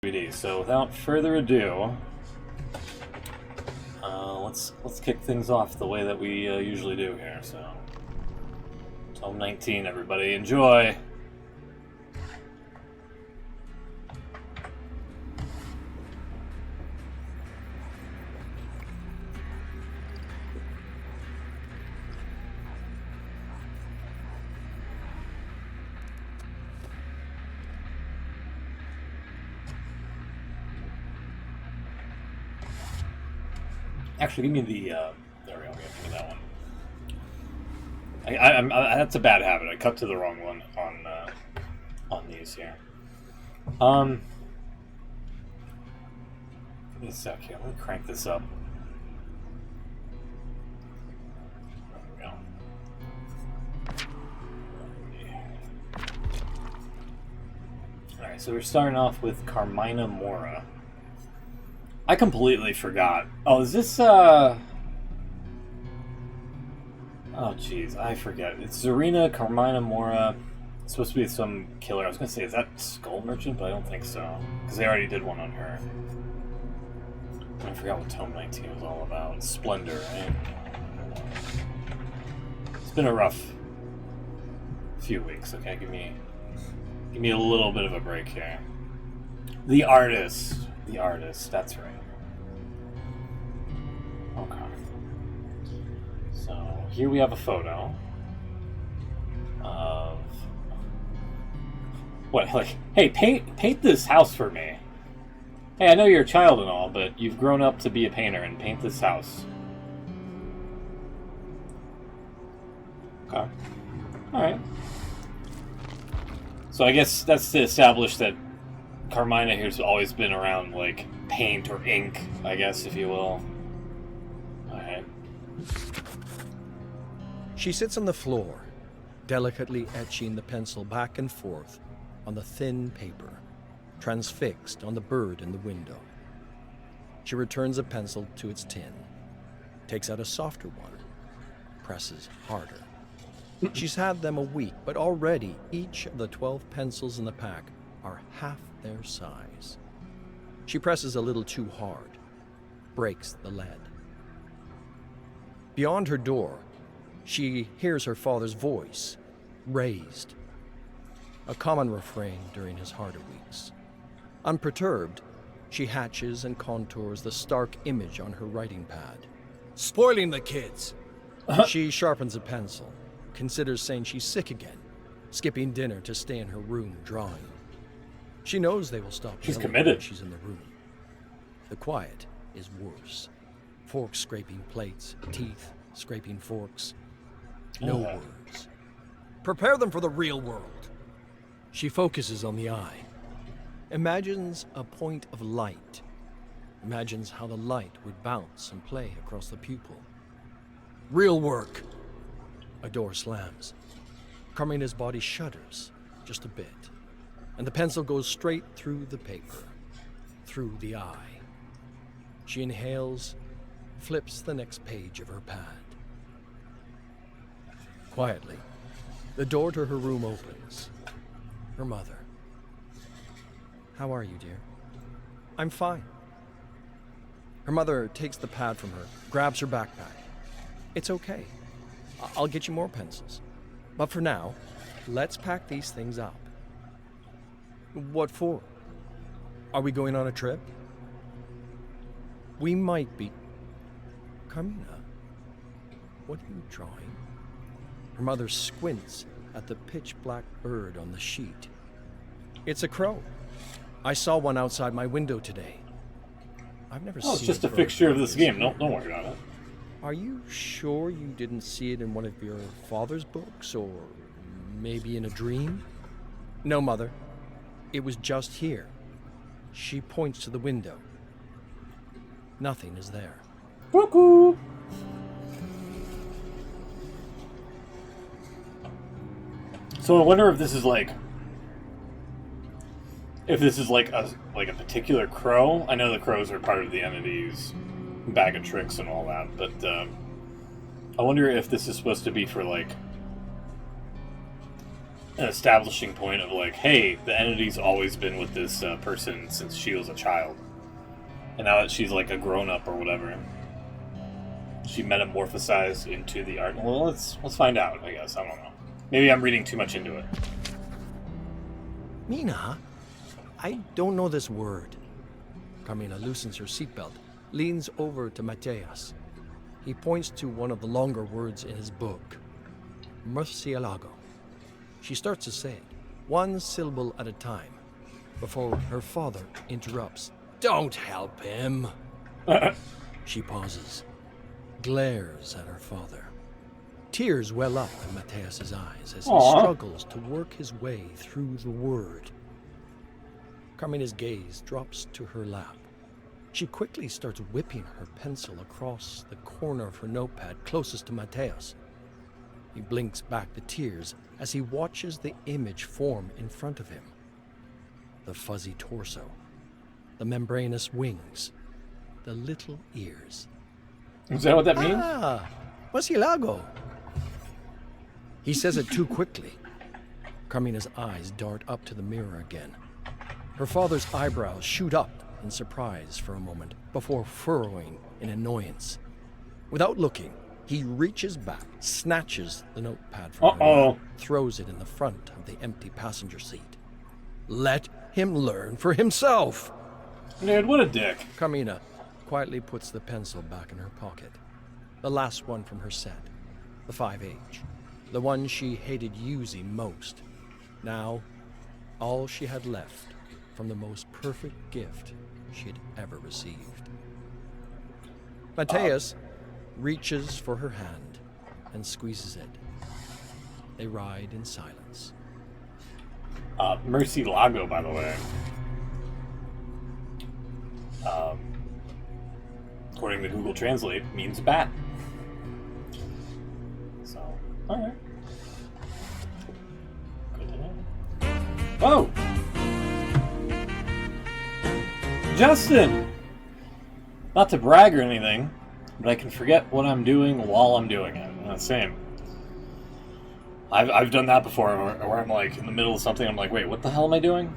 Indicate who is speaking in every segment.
Speaker 1: DBD. So without further ado, let's kick things off the way that we usually do here. So, Tome 19, everybody, enjoy. Actually, give me the, there we go, give me that one. That's a bad habit. I cut to the wrong one on these here. Give me a sec here. Let me crank this up. There we go. Alright, so we're starting off with Carmina Mora. I completely forgot. Oh, is this, oh, jeez, I forget. It's Zarina, Carmina Mora. It's supposed to be some killer. I was going to say, is that Skull Merchant? But I don't think so. Because they already did one on her. I forgot what Tome 19 was all about. Splendor, right? It's been a rough few weeks, okay? Give me a little bit of a break here. The artist, that's right. Okay. So here we have a photo of what? Like, hey, paint this house for me. Hey, I know you're a child and all, but you've grown up to be a painter, and paint this house. Okay. All right. So I guess that's to establish that Carmina here's always been around, like, paint or ink, I guess, if you will. Alright.
Speaker 2: She sits on the floor, delicately etching the pencil back and forth on the thin paper, transfixed on the bird in the window. She returns the pencil to its tin, takes out a softer one, presses harder. She's had them a week, but already each of the 12 pencils in the pack are half their size. She presses a little too hard, breaks the lead. Beyond her door, she hears her father's voice, raised, a common refrain during his harder weeks. Unperturbed, she hatches and contours the stark image on her writing pad.
Speaker 3: Spoiling the kids.
Speaker 2: She sharpens a pencil, considers saying she's sick again, skipping dinner to stay in her room drawing. She knows they will stop.
Speaker 1: She's committed.
Speaker 2: When she's in the room. The quiet is worse. Forks scraping plates, teeth scraping forks. No words.
Speaker 3: Prepare them for the real world.
Speaker 2: She focuses on the eye. Imagines a point of light. Imagines how the light would bounce and play across the pupil.
Speaker 3: Real work.
Speaker 2: A door slams. Carmina's body shudders just a bit, and the pencil goes straight through the paper, through the eye. She inhales, flips the next page of her pad. Quietly, the door to her room opens. Her mother. How are you, dear? I'm fine. Her mother takes the pad from her, grabs her backpack. It's okay. I'll get you more pencils. But for now, let's pack these things up. What for? Are we going on a trip? We might be. Carmina, what are you drawing? Her mother squints at the pitch-black bird on the sheet. It's a crow. I saw one outside my window today. I've never seen it.
Speaker 1: Oh, it's just a fixture of this game. Don't worry about it.
Speaker 2: Are you sure you didn't see it in one of your father's books, or maybe in a dream? No, Mother. It was just here. She points to the window. Nothing is there.
Speaker 1: Cuckoo! So I wonder if this is like a particular crow. I know the crows are part of the entity's bag of tricks and all that, but I wonder if this is supposed to be for like an establishing point of like, hey, the entity's always been with this person since she was a child, and now that she's like a grown-up or whatever, she metamorphosized into the art. Well, let's find out, I guess. I don't know. Maybe I'm reading too much into it.
Speaker 2: Mina, I don't know this word. Carmina loosens her seatbelt, leans over to Mateus. He points to one of the longer words in his book. Murcielago. She starts to say it, one syllable at a time, before her father interrupts. Don't help him. She pauses, glares at her father. Tears well up in Mateus's eyes as he struggles to work his way through the word. Carmina's gaze drops to her lap. She quickly starts whipping her pencil across the corner of her notepad closest to Mateus. He blinks back the tears as he watches the image form in front of him. The fuzzy torso, the membranous wings, the little ears.
Speaker 1: Is that what that means?
Speaker 2: Ah, Murcielago. He says it too quickly. Carmina's eyes dart up to the mirror again. Her father's eyebrows shoot up in surprise for a moment before furrowing in annoyance. Without looking, he reaches back, snatches the notepad from her lap, throws it in the front of the empty passenger seat. Let him learn for himself.
Speaker 1: Dude, what a dick.
Speaker 2: Carmina quietly puts the pencil back in her pocket. The last one from her set, the 5H. The one she hated using most. Now, all she had left from the most perfect gift she had ever received. Mateus reaches for her hand and squeezes it. They ride in silence.
Speaker 1: Murcielago, by the way. According to Google Translate, means bat. So, alright. Good to know. Oh! Justin! Not to brag or anything, but I can forget what I'm doing while I'm doing it. Same. I've done that before, where I'm like in the middle of something, I'm like, wait, what the hell am I doing?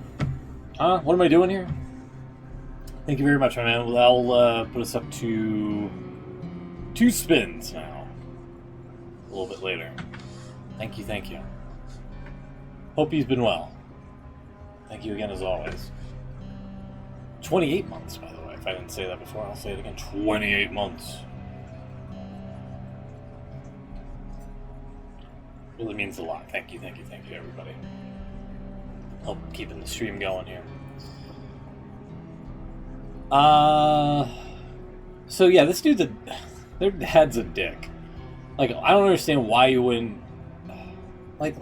Speaker 1: Huh? What am I doing here? Thank you very much, my man. That'll put us up to 2 spins now. A little bit later. Thank you, thank you. Hope you've been well. Thank you again as always. 28 months, by the way. If I didn't say that before, I'll say it again. 28 months. Really means a lot. Thank you, everybody. Help keeping the stream going here. So yeah, this dude's their dad's a dick. Like, I don't understand why you wouldn't, like,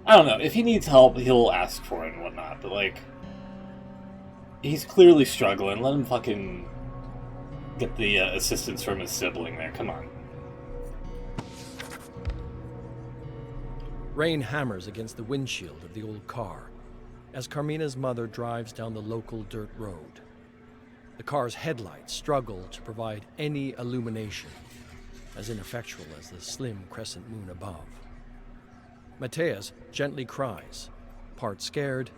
Speaker 1: I don't know, if he needs help, he'll ask for it and whatnot, but like, he's clearly struggling, let him fucking get the assistance from his sibling there, come on.
Speaker 2: Rain hammers against the windshield of the old car as Carmina's mother drives down the local dirt road. The car's headlights struggle to provide any illumination, as ineffectual as the slim crescent moon above. Mateus gently cries, part scared,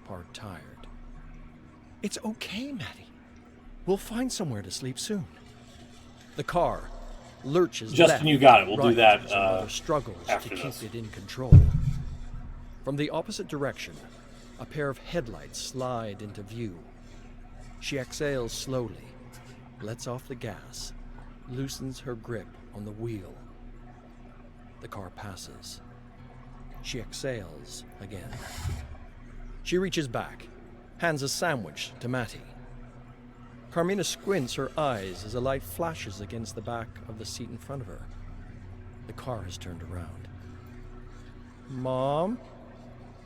Speaker 2: part tired. It's okay, Matty. We'll find somewhere to sleep soon. The car lurches
Speaker 1: Justin,
Speaker 2: left,
Speaker 1: you got it. We'll
Speaker 2: right,
Speaker 1: do that
Speaker 2: as her mother struggles
Speaker 1: after
Speaker 2: to keep
Speaker 1: this.
Speaker 2: it in control. From the opposite direction, a pair of headlights slide into view. She exhales slowly, lets off the gas, loosens her grip on the wheel. The car passes. She exhales again. She reaches back, hands a sandwich to Matty. Carmina squints her eyes as a light flashes against the back of the seat in front of her. The car has turned around. Mom?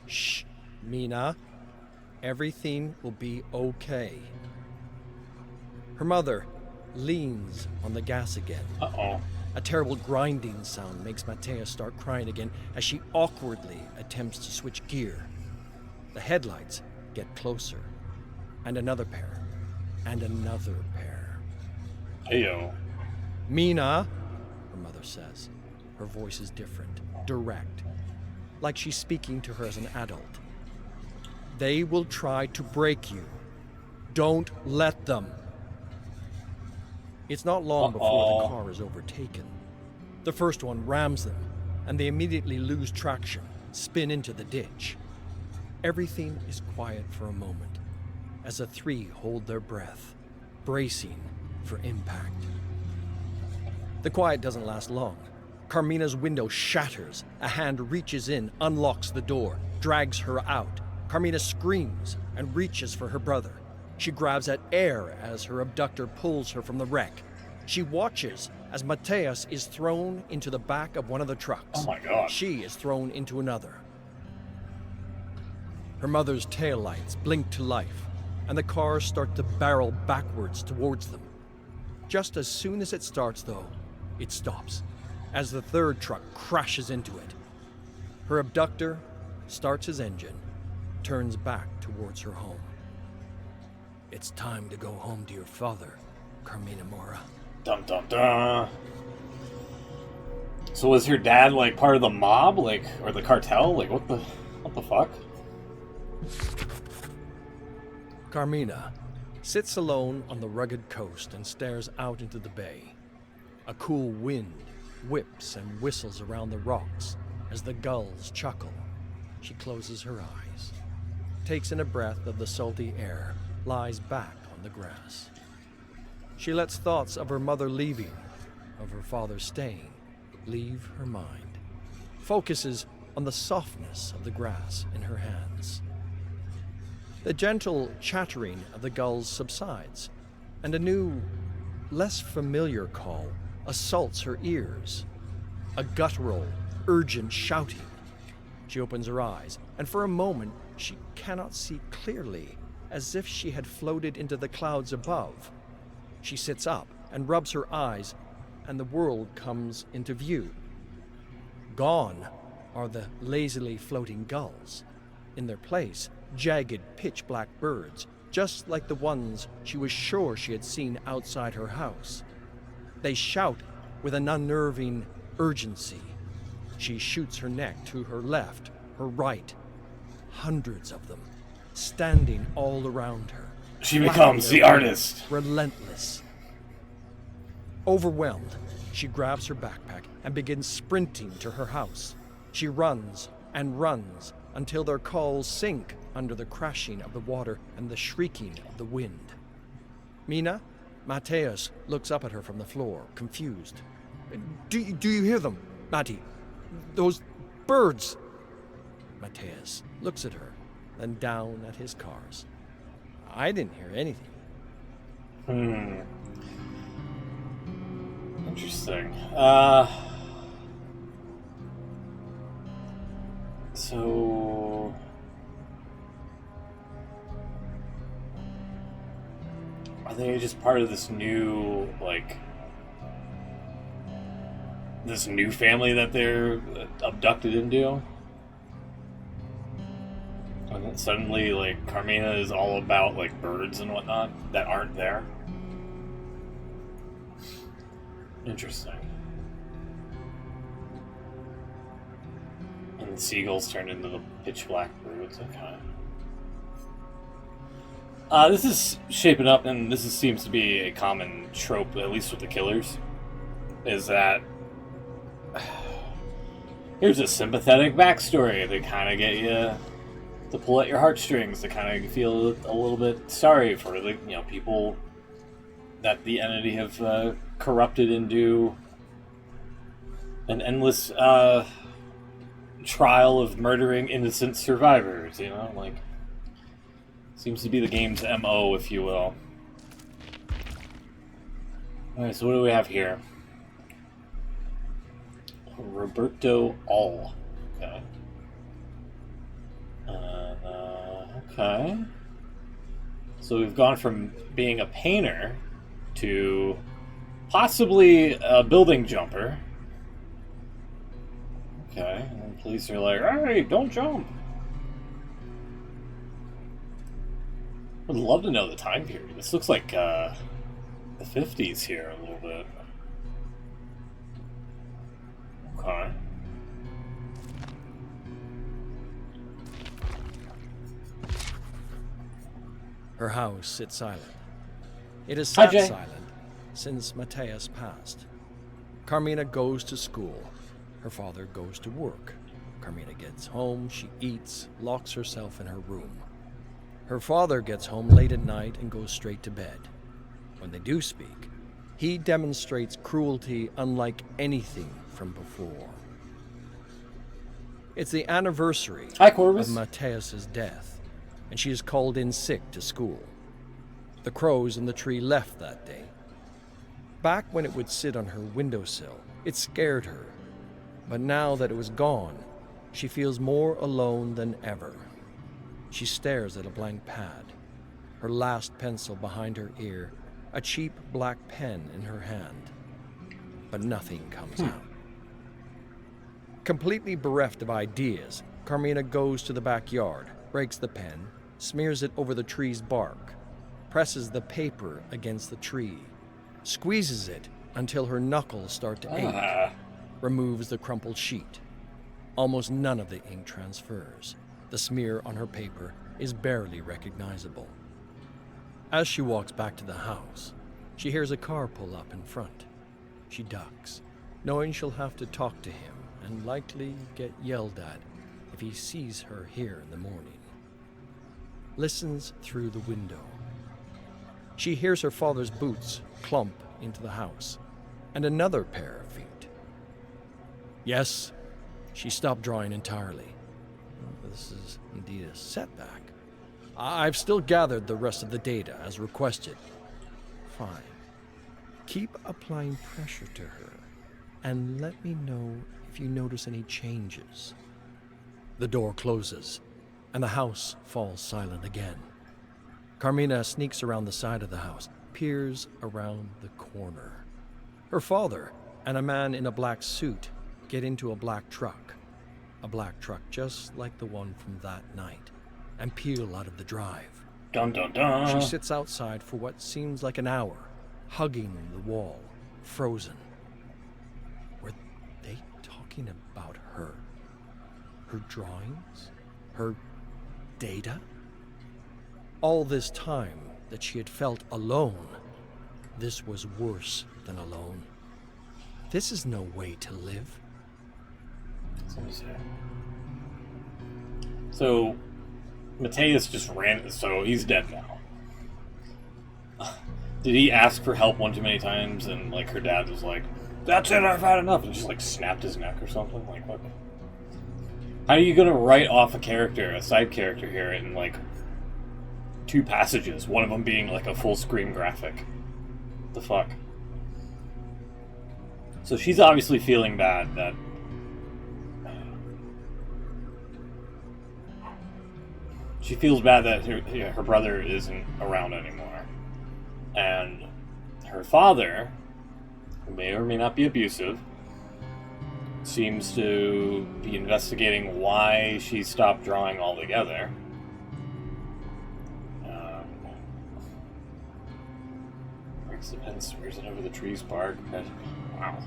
Speaker 2: Shh, Mina. Everything will be okay. Her mother leans on the gas again.
Speaker 1: Uh-oh.
Speaker 2: A terrible grinding sound makes Mateus start crying again as she awkwardly attempts to switch gear. The headlights get closer, and another pair, and another pair.
Speaker 1: Heyo.
Speaker 2: Mina, her mother says. Her voice is different, direct. like she's speaking to her as an adult. They will try to break you. Don't let them. It's not long before the car is overtaken. The first one rams them, and they immediately lose traction, spin into the ditch. Everything is quiet for a moment, as the three hold their breath, bracing for impact. The quiet doesn't last long. Carmina's window shatters. A hand reaches in, unlocks the door, drags her out. Carmina screams and reaches for her brother. She grabs at air as her abductor pulls her from the wreck. She watches as Mateus is thrown into the back of one of the trucks.
Speaker 1: Oh my God.
Speaker 2: She is thrown into another. Her mother's taillights blink to life, and the cars start to barrel backwards towards them. Just as soon as it starts, though, it stops, as the third truck crashes into it. Her abductor starts his engine, turns back towards her home. It's time to go home to your father, Carmina Mora.
Speaker 1: Dun dun dun. So was her dad like part of the mob, like, or the cartel? Like, what the fuck?
Speaker 2: Carmina sits alone on the rugged coast and stares out into the bay. A cool wind whips and whistles around the rocks as the gulls chuckle. She closes her eyes, takes in a breath of the salty air, lies back on the grass. She lets thoughts of her mother leaving, of her father staying, leave her mind. Focuses on the softness of the grass in her hands. The gentle chattering of the gulls subsides, and a new, less familiar call assaults her ears. A guttural, urgent shouting. She opens her eyes, and for a moment she cannot see clearly, as if she had floated into the clouds above. She sits up and rubs her eyes, and the world comes into view. Gone are the lazily floating gulls. In their place, jagged, pitch-black birds, just like the ones she was sure she had seen outside her house. They shout with an unnerving urgency. She shoots her neck to her left, her right. Hundreds of them, standing all around her.
Speaker 1: She becomes the artist.
Speaker 2: Relentless. Overwhelmed, she grabs her backpack and begins sprinting to her house. She runs and runs until their calls sink under the crashing of the water and the shrieking of the wind. Mina, Mateus looks up at her from the floor, confused. Do you hear them, Mati? Those birds? Mateus looks at her, then down at his cars. I didn't hear anything.
Speaker 1: Interesting. So... are they just part of this new, like... this new family that they're abducted into? And then suddenly, like, Carmina is all about, like, birds and whatnot that aren't there? Interesting. And the seagulls turned into the pitch black birds. Okay. This is shaping up, and this seems to be a common trope, at least with the killers, is that here's a sympathetic backstory to kind of get you to pull at your heartstrings, to kind of feel a little bit sorry for the people that the entity have corrupted into an endless trial of murdering innocent survivors. Like, seems to be the game's MO, if you will. Alright, so what do we have here? Roberto All. Okay. Okay. So we've gone from being a painter to possibly a building jumper. Okay, and the police are like, "Hey, don't jump." Would love to know the time period. This looks like the 50s here a little bit. Okay.
Speaker 2: Her house sits silent. It has
Speaker 1: Hi,
Speaker 2: sat
Speaker 1: Jay.
Speaker 2: silent since Mateus passed. Carmina goes to school. Her father goes to work. Carmina gets home, she eats, locks herself in her room. Her father gets home late at night and goes straight to bed. When they do speak, he demonstrates cruelty unlike anything from before. It's the anniversary
Speaker 1: Hi,
Speaker 2: of
Speaker 1: Corvus.
Speaker 2: Mateus's death, and she is called in sick to school. The crows in the tree left that day. Back when it would sit on her windowsill, it scared her. But now that it was gone, she feels more alone than ever. She stares at a blank pad, her last pencil behind her ear, a cheap black pen in her hand. But nothing comes out. Completely bereft of ideas, Carmina goes to the backyard, breaks the pen, smears it over the tree's bark, presses the paper against the tree, squeezes it until her knuckles start to ache, removes the crumpled sheet. Almost none of the ink transfers. The smear on her paper is barely recognizable. As she walks back to the house, she hears a car pull up in front. She ducks, knowing she'll have to talk to him and likely get yelled at if he sees her here in the morning. Listens through the window. She hears her father's boots clump into the house, and another pair of feet. Yes, she stopped drawing entirely. This is indeed a setback. I've still gathered the rest of the data as requested. Fine. Keep applying pressure to her, and let me know if you notice any changes. The door closes, and the house falls silent again. Carmina sneaks around the side of the house, peers around the corner. Her father and a man in a black suit get into a black truck just like the one from that night, and peel out of the drive.
Speaker 1: Dun dun dun.
Speaker 2: She sits outside for what seems like an hour, hugging the wall, frozen. Were they talking about her? Her drawings? Her data? All this time that she had felt alone, this was worse than alone. This is no way to live.
Speaker 1: Let me see. So, Mateus just ran, so he's dead now. Did he ask for help one too many times and, like, her dad was like, "That's it, I've had enough," and just, like, snapped his neck or something? Like, what? How are you gonna write off a character, a side character here, in, like, 2 passages, one of them being, like, a full-screen graphic? What the fuck? So she's obviously feeling bad that she feels bad that her brother isn't around anymore. And her father, who may or may not be abusive, seems to be investigating why she stopped drawing altogether. Breaks the pen, smears it over the tree's bark. Wow.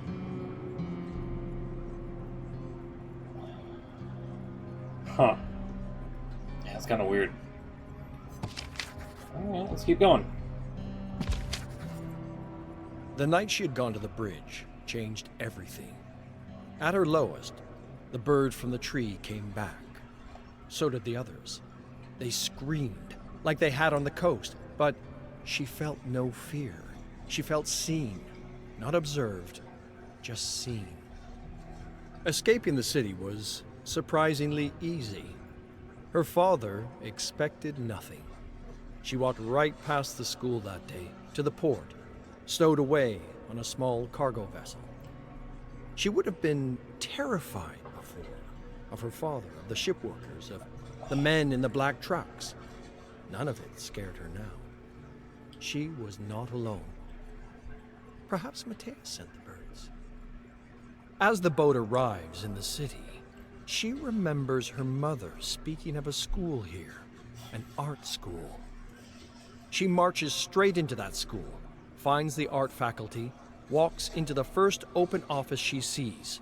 Speaker 1: Huh. Yeah, it's kind of weird. Alright, let's keep going.
Speaker 2: The night she had gone to the bridge changed everything. At her lowest, the bird from the tree came back. So did the others. They screamed, like they had on the coast, but she felt no fear. She felt seen, not observed, just seen. Escaping the city was surprisingly easy. Her father expected nothing. She walked right past the school that day, to the port, stowed away on a small cargo vessel. She would have been terrified before, of her father, of the shipworkers, of the men in the black trucks. None of it scared her now. She was not alone. Perhaps Mateus sent the birds. As the boat arrives in the city, she remembers her mother speaking of a school here, an art school. She marches straight into that school, finds the art faculty, walks into the first open office she sees,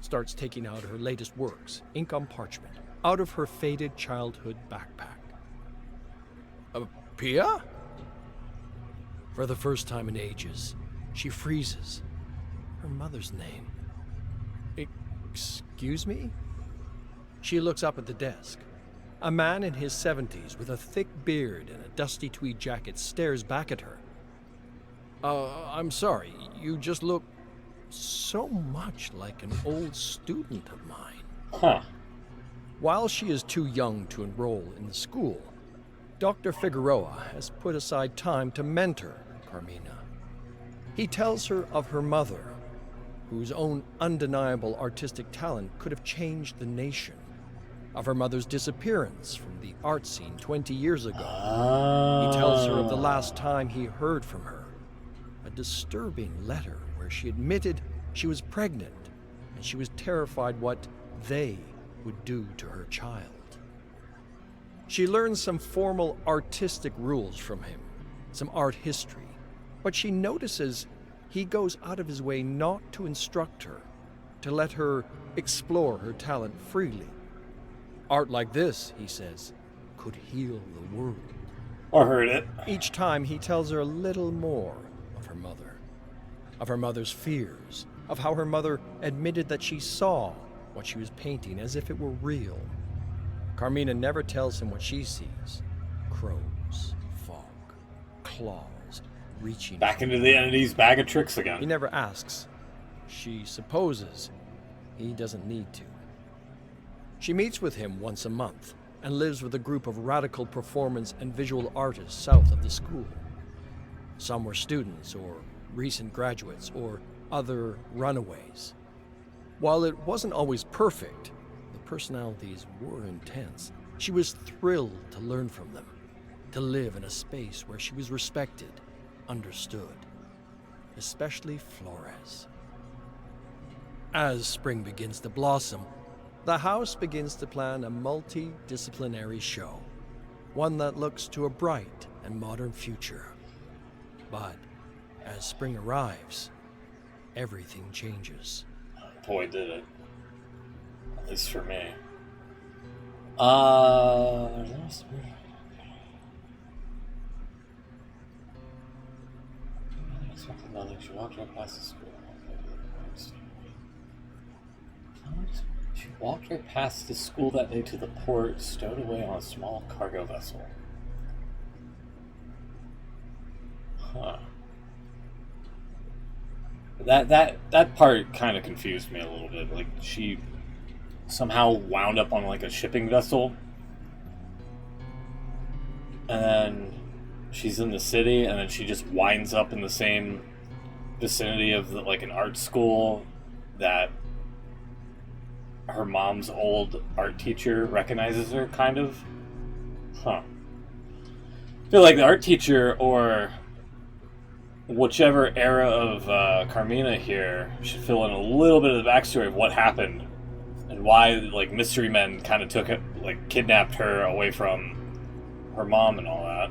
Speaker 2: starts taking out her latest works, ink on parchment, out of her faded childhood backpack.
Speaker 3: Pia?
Speaker 2: For the first time in ages, she freezes. Her mother's name. Excuse me? She looks up at the desk. A man in his 70s with a thick beard and a dusty tweed jacket stares back at her. I'm sorry, you just look so much like an old student of mine.
Speaker 1: Huh.
Speaker 2: While she is too young to enroll in the school, Dr. Figueroa has put aside time to mentor Carmina. He tells her of her mother, whose own undeniable artistic talent could have changed the nation, of her mother's disappearance from the art scene 20 years ago. He tells her of the last time he heard from her, a disturbing letter where she admitted she was pregnant and she was terrified what they would do to her child. She learns some formal artistic rules from him, some art history, but she notices he goes out of his way not to instruct her, to let her explore her talent freely. Art like this, he says, could heal the world.
Speaker 1: Or heard it.
Speaker 2: Each time he tells her a little more of her mother's fears, of how her mother admitted that she saw what she was painting as if it were real. Carmina never tells him what she sees. Crows, fog, claws, reaching.
Speaker 1: Back into the entity's bag of tricks again.
Speaker 2: He never asks. She supposes he doesn't need to. She meets with him once a month and lives with a group of radical performance and visual artists south of the school. Some were students or recent graduates or other runaways. While it wasn't always perfect, the personalities were intense. She was thrilled to learn from them, to live in a space where she was respected, understood, especially Flores. As spring begins to blossom, the house begins to plan a multidisciplinary show, one that looks to a bright and modern future. But as spring arrives, everything changes.
Speaker 1: Boy, did it. At least for me. She walked right past the school. She walked right past the school that day to the port, stowed away on a small cargo vessel. Huh. That part kind of confused me a little bit. Like, she somehow wound up on like a shipping vessel, and then she's in the city, and then she just winds up in the same vicinity of like an art school that her mom's old art teacher recognizes her, kind of. Huh. I feel like the art teacher, or whichever era of Carmina here, should fill in a little bit of the backstory of what happened and why, like, mystery men kind of took it, like, kidnapped her away from her mom and all that.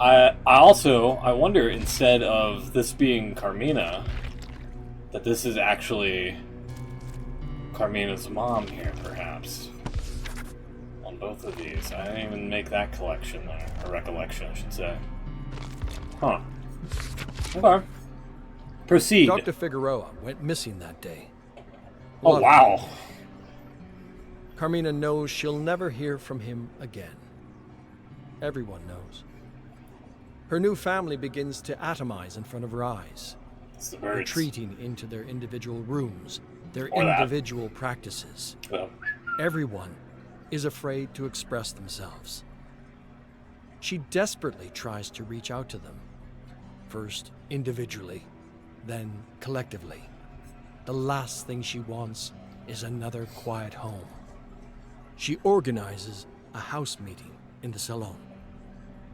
Speaker 1: I wonder, instead of this being Carmina, that this is actually Carmina's mom here, perhaps. On both of these. I didn't even make that collection there. Or recollection, I should say. Huh. Okay. Proceed.
Speaker 2: Dr. Figueroa went missing that day.
Speaker 1: Oh, wow.
Speaker 2: Carmina knows she'll never hear from him again. Everyone knows. Her new family begins to atomize in front of her eyes,
Speaker 1: It's the birds.
Speaker 2: retreating into their individual rooms, their
Speaker 1: Or that.
Speaker 2: individual practices.
Speaker 1: Well,
Speaker 2: Everyone is afraid to express themselves. She desperately tries to reach out to them, first individually, then collectively. The last thing she wants is another quiet home. She organizes a house meeting in the salon.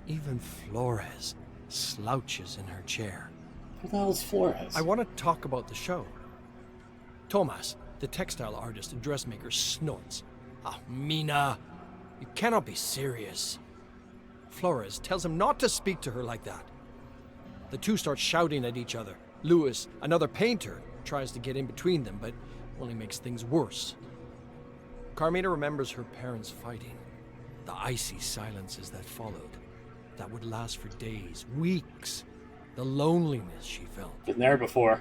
Speaker 2: Even Flores slouches in her chair.
Speaker 1: who the hell is Flores?
Speaker 2: I want to talk about the show. Tomas, the textile artist and dressmaker, snorts. Ah, Mina, you cannot be serious. Flores tells him not to speak to her like that. The two start shouting at each other. Louis, another painter, tries to get in between them, but only makes things worse. Carmina remembers her parents fighting, the icy silences that followed. that would last for days, weeks. The loneliness she felt.
Speaker 1: Been there before.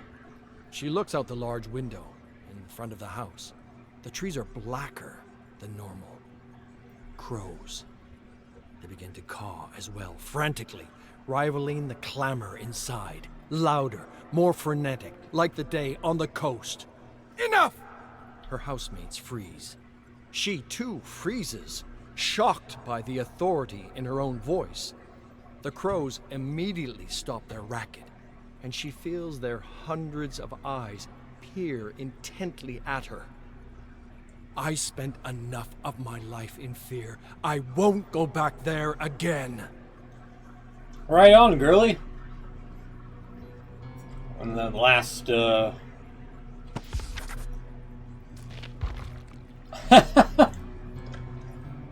Speaker 2: She looks out the large window in front of the house. The trees are blacker than normal. Crows. They begin to caw as well, frantically, rivaling the clamor inside. Louder, more frenetic, like the day on the coast. Enough! Her housemates freeze. She too freezes, shocked by the authority in her own voice. The crows immediately stop their racket, and she feels their hundreds of eyes peer intently at her. I spent enough of my life in fear. I won't go back there again.
Speaker 1: Right on, girly. And then last,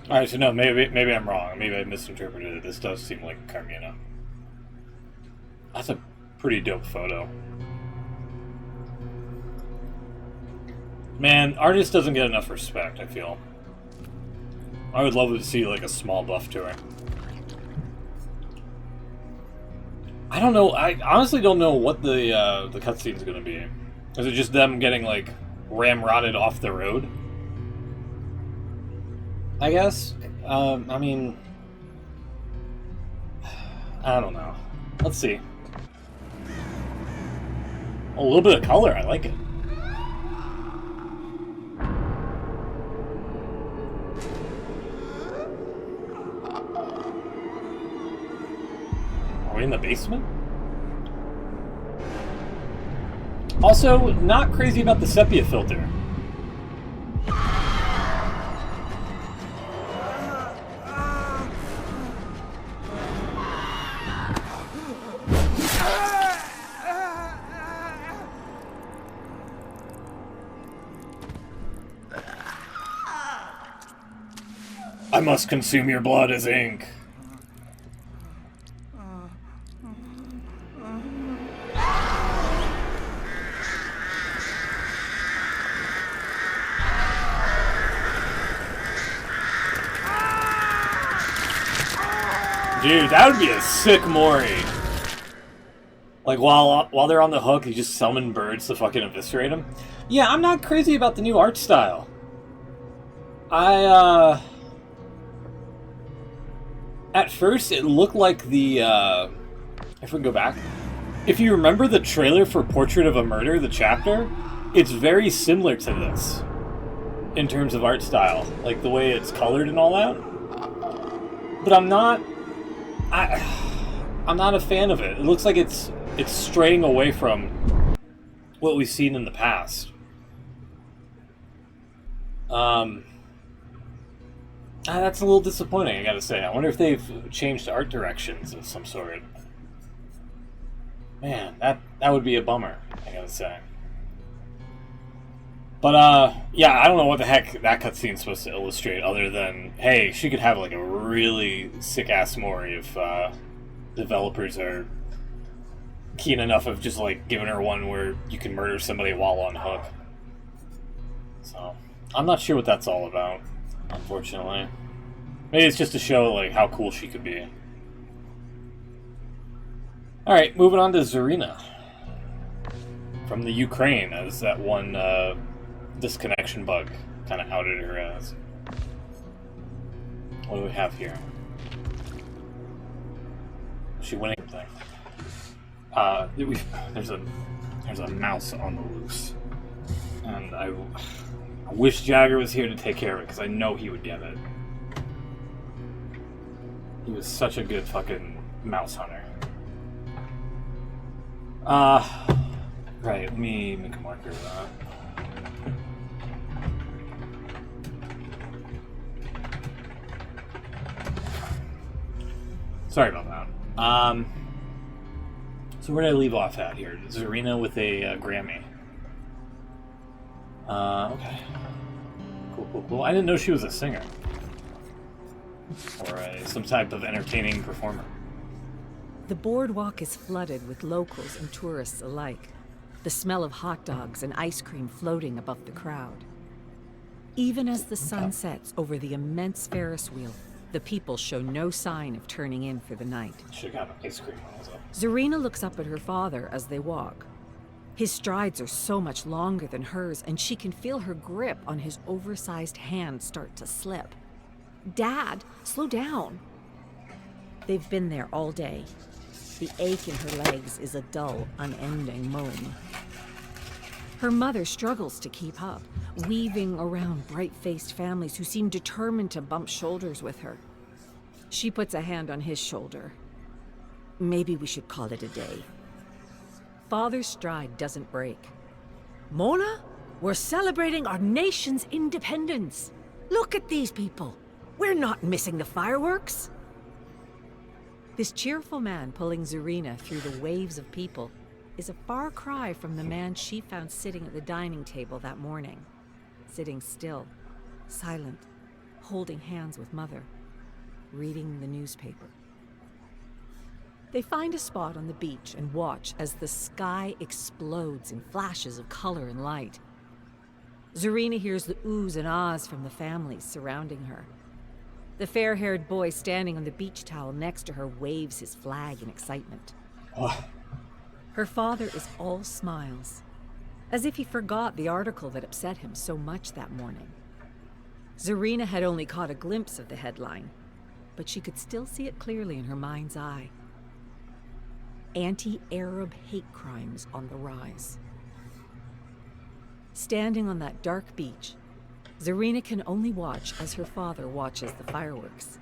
Speaker 1: Alright, so no, maybe I'm wrong. Maybe I misinterpreted it. This does seem like Carmina. That's a pretty dope photo. Man, artist doesn't get enough respect, I feel. I would love to see, like, a small buff to her. I don't know, I honestly don't know what the cutscene's gonna be. Is it just them getting, like, ramrodded off the road? I guess. I mean... I don't know. Let's see. A little bit of color, I like it. Are we in the basement? Also, not crazy about the sepia filter. I must consume your blood as ink. Dude, that would be a sick Mori. Like, while they're on the hook, you just summon birds to fucking eviscerate them. Yeah, I'm not crazy about the new art style. At first, it looked like the, if we can go back. If you remember the trailer for Portrait of a Murder, the chapter, it's very similar to this. In terms of art style. Like, the way it's colored and all that. But I'm not a fan of it. It looks like it's straying away from what we've seen in the past. That's a little disappointing, I gotta say. I wonder if they've changed art directions of some sort. Man, that would be a bummer, I gotta say. But, yeah, I don't know what the heck that cutscene's supposed to illustrate other than, hey, she could have, like, a really sick-ass Mori if, developers are keen enough of just, like, giving her one where you can murder somebody while on hook. So, I'm not sure what that's all about, unfortunately. Maybe it's just to show, like, how cool she could be. Alright, moving on to Zarina. From the Ukraine, as that one, disconnection bug kind of outed her as. What do we have here? Is she winning something? There's a mouse on the loose, and I wish Jagger was here to take care of it because I know he would get it. He was such a good fucking mouse hunter. Right. Let me make a marker of that. Sorry about that. So where did I leave off at here? Zarina with a Grammy. Okay. Cool. I didn't know she was a singer. Or some type of entertaining performer.
Speaker 4: The boardwalk is flooded with locals and tourists alike. The smell of hot dogs and ice cream floating above the crowd. Even as the sun sets over the immense Ferris wheel, The people show no sign of turning in for the night.
Speaker 1: Should've got ice cream also.
Speaker 4: Zarina looks up at her father as they walk. His strides are so much longer than hers, and she can feel her grip on his oversized hand start to slip. Dad, slow down. They've been there all day. The ache in her legs is a dull, unending moan. Her mother struggles to keep up, weaving around bright-faced families who seem determined to bump shoulders with her. She puts a hand on his shoulder. Maybe we should call it a day. Father's stride doesn't break.
Speaker 5: Mona, we're celebrating our nation's independence. Look at these people. We're not missing the fireworks.
Speaker 4: This cheerful man pulling Zarina through the waves of people is a far cry from the man she found sitting at the dining table that morning. Sitting still, silent, holding hands with Mother, reading the newspaper. They find a spot on the beach and watch as the sky explodes in flashes of color and light. Zarina hears the oohs and ahs from the families surrounding her. The fair-haired boy standing on the beach towel next to her waves his flag in excitement.
Speaker 1: Oh.
Speaker 4: Her father is all smiles, as if he forgot the article that upset him so much that morning. Zarina had only caught a glimpse of the headline, but she could still see it clearly in her mind's eye. Anti-Arab hate crimes on the rise. Standing on that dark beach, Zarina can only watch as her father watches the fireworks,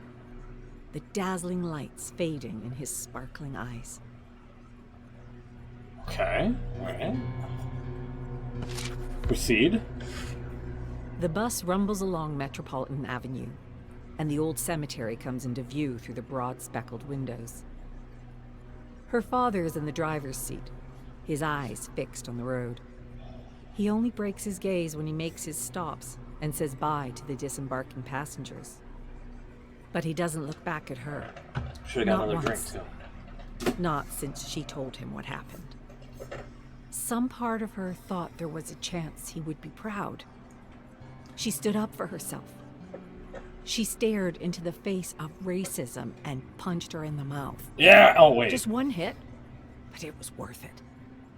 Speaker 4: the dazzling lights fading in his sparkling eyes.
Speaker 1: Okay, alright. Proceed.
Speaker 4: The bus rumbles along Metropolitan Avenue, and the old cemetery comes into view through the broad speckled windows. Her father is in the driver's seat, his eyes fixed on the road. He only breaks his gaze when he makes his stops and says bye to the disembarking passengers. But he doesn't look back at her.
Speaker 1: Should've got
Speaker 4: Not
Speaker 1: another
Speaker 4: once.
Speaker 1: drink, too.
Speaker 4: Not since she told him what happened. Some part of her thought there was a chance he would be proud. She stood up for herself. She stared into the face of racism and punched her in the mouth.
Speaker 1: Yeah, oh wait.
Speaker 4: Just one hit, but it was worth it.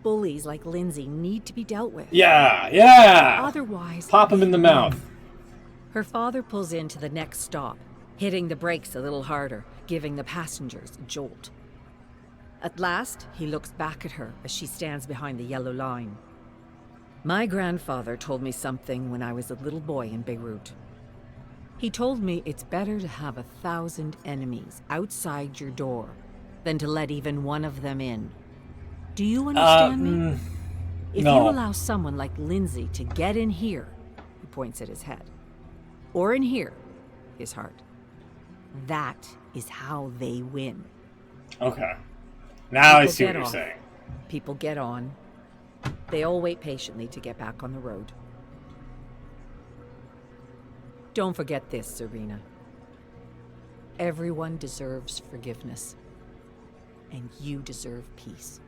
Speaker 4: Bullies like Lindsay need to be dealt with.
Speaker 1: Yeah!
Speaker 4: Otherwise...
Speaker 1: Pop him in the mouth.
Speaker 4: Her father pulls into the next stop, hitting the brakes a little harder, giving the passengers a jolt. At last, he looks back at her as she stands behind the yellow line. My grandfather told me something when I was a little boy in Beirut. He told me it's better to have 1,000 enemies outside your door than to let even one of them in. Do you understand me? If
Speaker 1: no.
Speaker 4: you allow someone like Lindsay to get in here, he points at his head, or in here, his heart, that is how they win.
Speaker 1: Okay. Now I
Speaker 4: People
Speaker 1: see what
Speaker 4: get
Speaker 1: you're
Speaker 4: off.
Speaker 1: saying.
Speaker 4: People get on. They all wait patiently to get back on the road. Don't forget this, Serena. Everyone deserves forgiveness. And you deserve peace.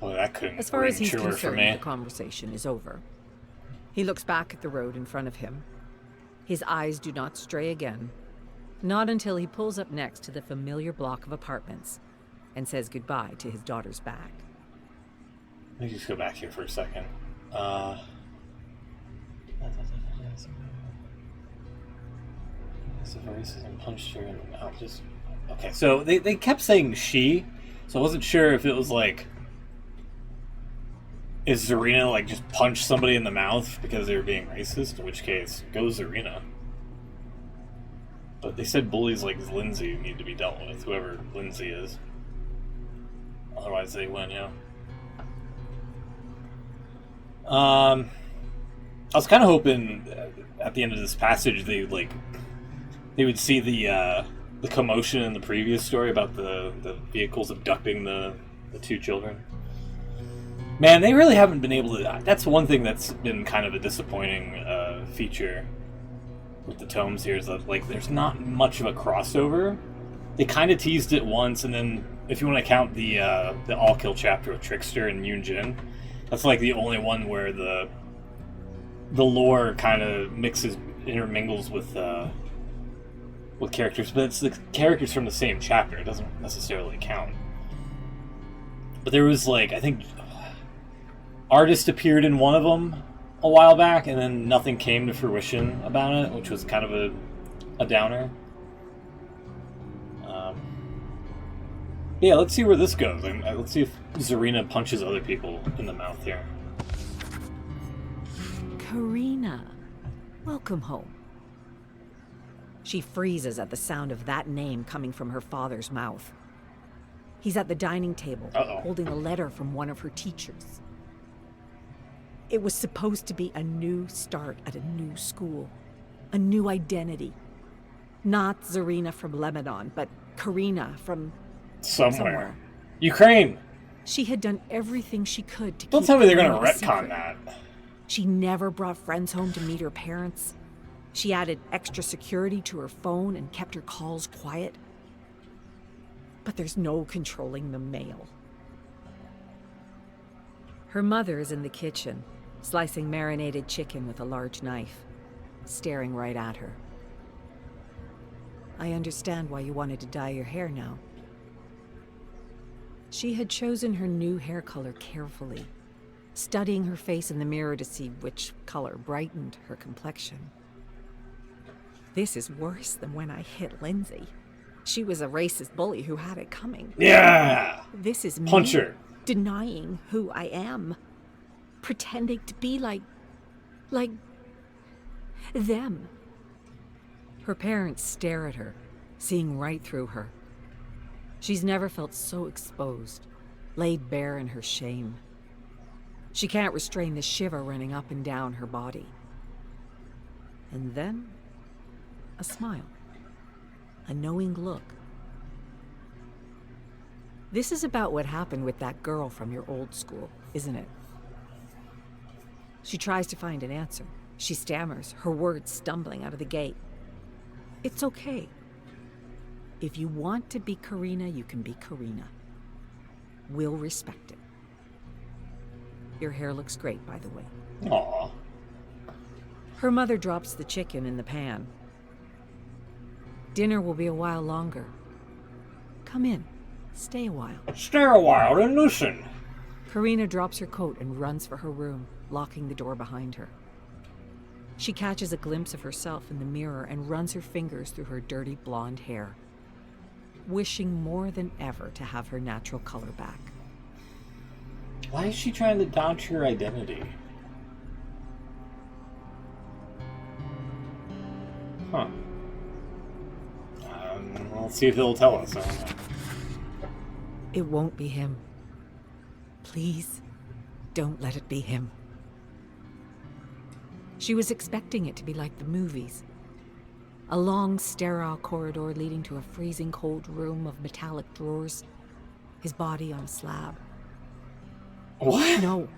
Speaker 1: Boy, that couldn't
Speaker 4: As far
Speaker 1: ring
Speaker 4: as he's
Speaker 1: truer for
Speaker 4: concerned,
Speaker 1: me.
Speaker 4: the conversation is over. He looks back at the road in front of him. His eyes do not stray again. Not until he pulls up next to the familiar block of apartments and says goodbye to his daughter's bag.
Speaker 1: Let me just go back here for a second. Racism punched her in the mouth. Just okay. So they kept saying she, so I wasn't sure if it was like, is Zarina like just punched somebody in the mouth because they were being racist? In which case, go Zarina. But they said bullies like Lindsay need to be dealt with, whoever Lindsay is. Otherwise, they win. Yeah. I was kind of hoping at the end of this passage they would see the commotion in the previous story about the vehicles abducting the two children. Man, they really haven't been able to. That's one thing that's been kind of a disappointing feature with the tomes here, is that like there's not much of a crossover. They kind of teased it once, and then if you want to count the all kill chapter with Trickster and Yoon Jin, that's like the only one where the lore kind of intermingles with with characters, but it's the characters from the same chapter. It doesn't necessarily count. But there was, like, I think, artist appeared in one of them a while back, and then nothing came to fruition about it, which was kind of a downer. Yeah, let's see where this goes. Let's see if Zarina punches other people in the mouth here.
Speaker 4: Karina, welcome home. She freezes at the sound of that name coming from her father's mouth. He's at the dining table, holding a letter from one of her teachers. It was supposed to be a new start at a new school, a new identity. Not Zarina from Lebanon, but Karina from somewhere.
Speaker 1: Ukraine!
Speaker 4: She had done everything she could to
Speaker 1: Don't
Speaker 4: keep
Speaker 1: tell me they're
Speaker 4: Karina
Speaker 1: gonna
Speaker 4: a
Speaker 1: retcon
Speaker 4: secret.
Speaker 1: that.
Speaker 4: She never brought friends home to meet her parents. She added extra security to her phone and kept her calls quiet. But there's no controlling the mail. Her mother is in the kitchen, slicing marinated chicken with a large knife, staring right at her. I understand why you wanted to dye your hair now. She had chosen her new hair color carefully, studying her face in the mirror to see which color brightened her complexion. This is worse than when I hit Lindsay. She was a racist bully who had it coming.
Speaker 1: Yeah!
Speaker 4: This is me
Speaker 1: Punch her.
Speaker 4: denying who I am, pretending to be like them. Her parents stare at her, seeing right through her. She's never felt so exposed, laid bare in her shame. She can't restrain the shiver running up and down her body. And then, a smile. A knowing look. This is about what happened with that girl from your old school, isn't it? She tries to find an answer. She stammers, her words stumbling out of the gate. It's okay. If you want to be Karina, you can be Karina. We'll respect it. Your hair looks great, by the way.
Speaker 1: Aww.
Speaker 4: Her mother drops the chicken in the pan. Dinner will be a while longer. Come in. Stay a while.
Speaker 1: Stay a while and listen.
Speaker 4: Karina drops her coat and runs for her room, locking the door behind her. She catches a glimpse of herself in the mirror and runs her fingers through her dirty blonde hair, wishing more than ever to have her natural color back.
Speaker 1: Why is she trying to dodge her identity? Huh. Let's see if he'll tell us. I don't know.
Speaker 4: It won't be him. Please, don't let it be him. She was expecting it to be like the movies. A long, sterile corridor leading to a freezing cold room of metallic drawers. His body on a slab.
Speaker 1: What?
Speaker 4: No,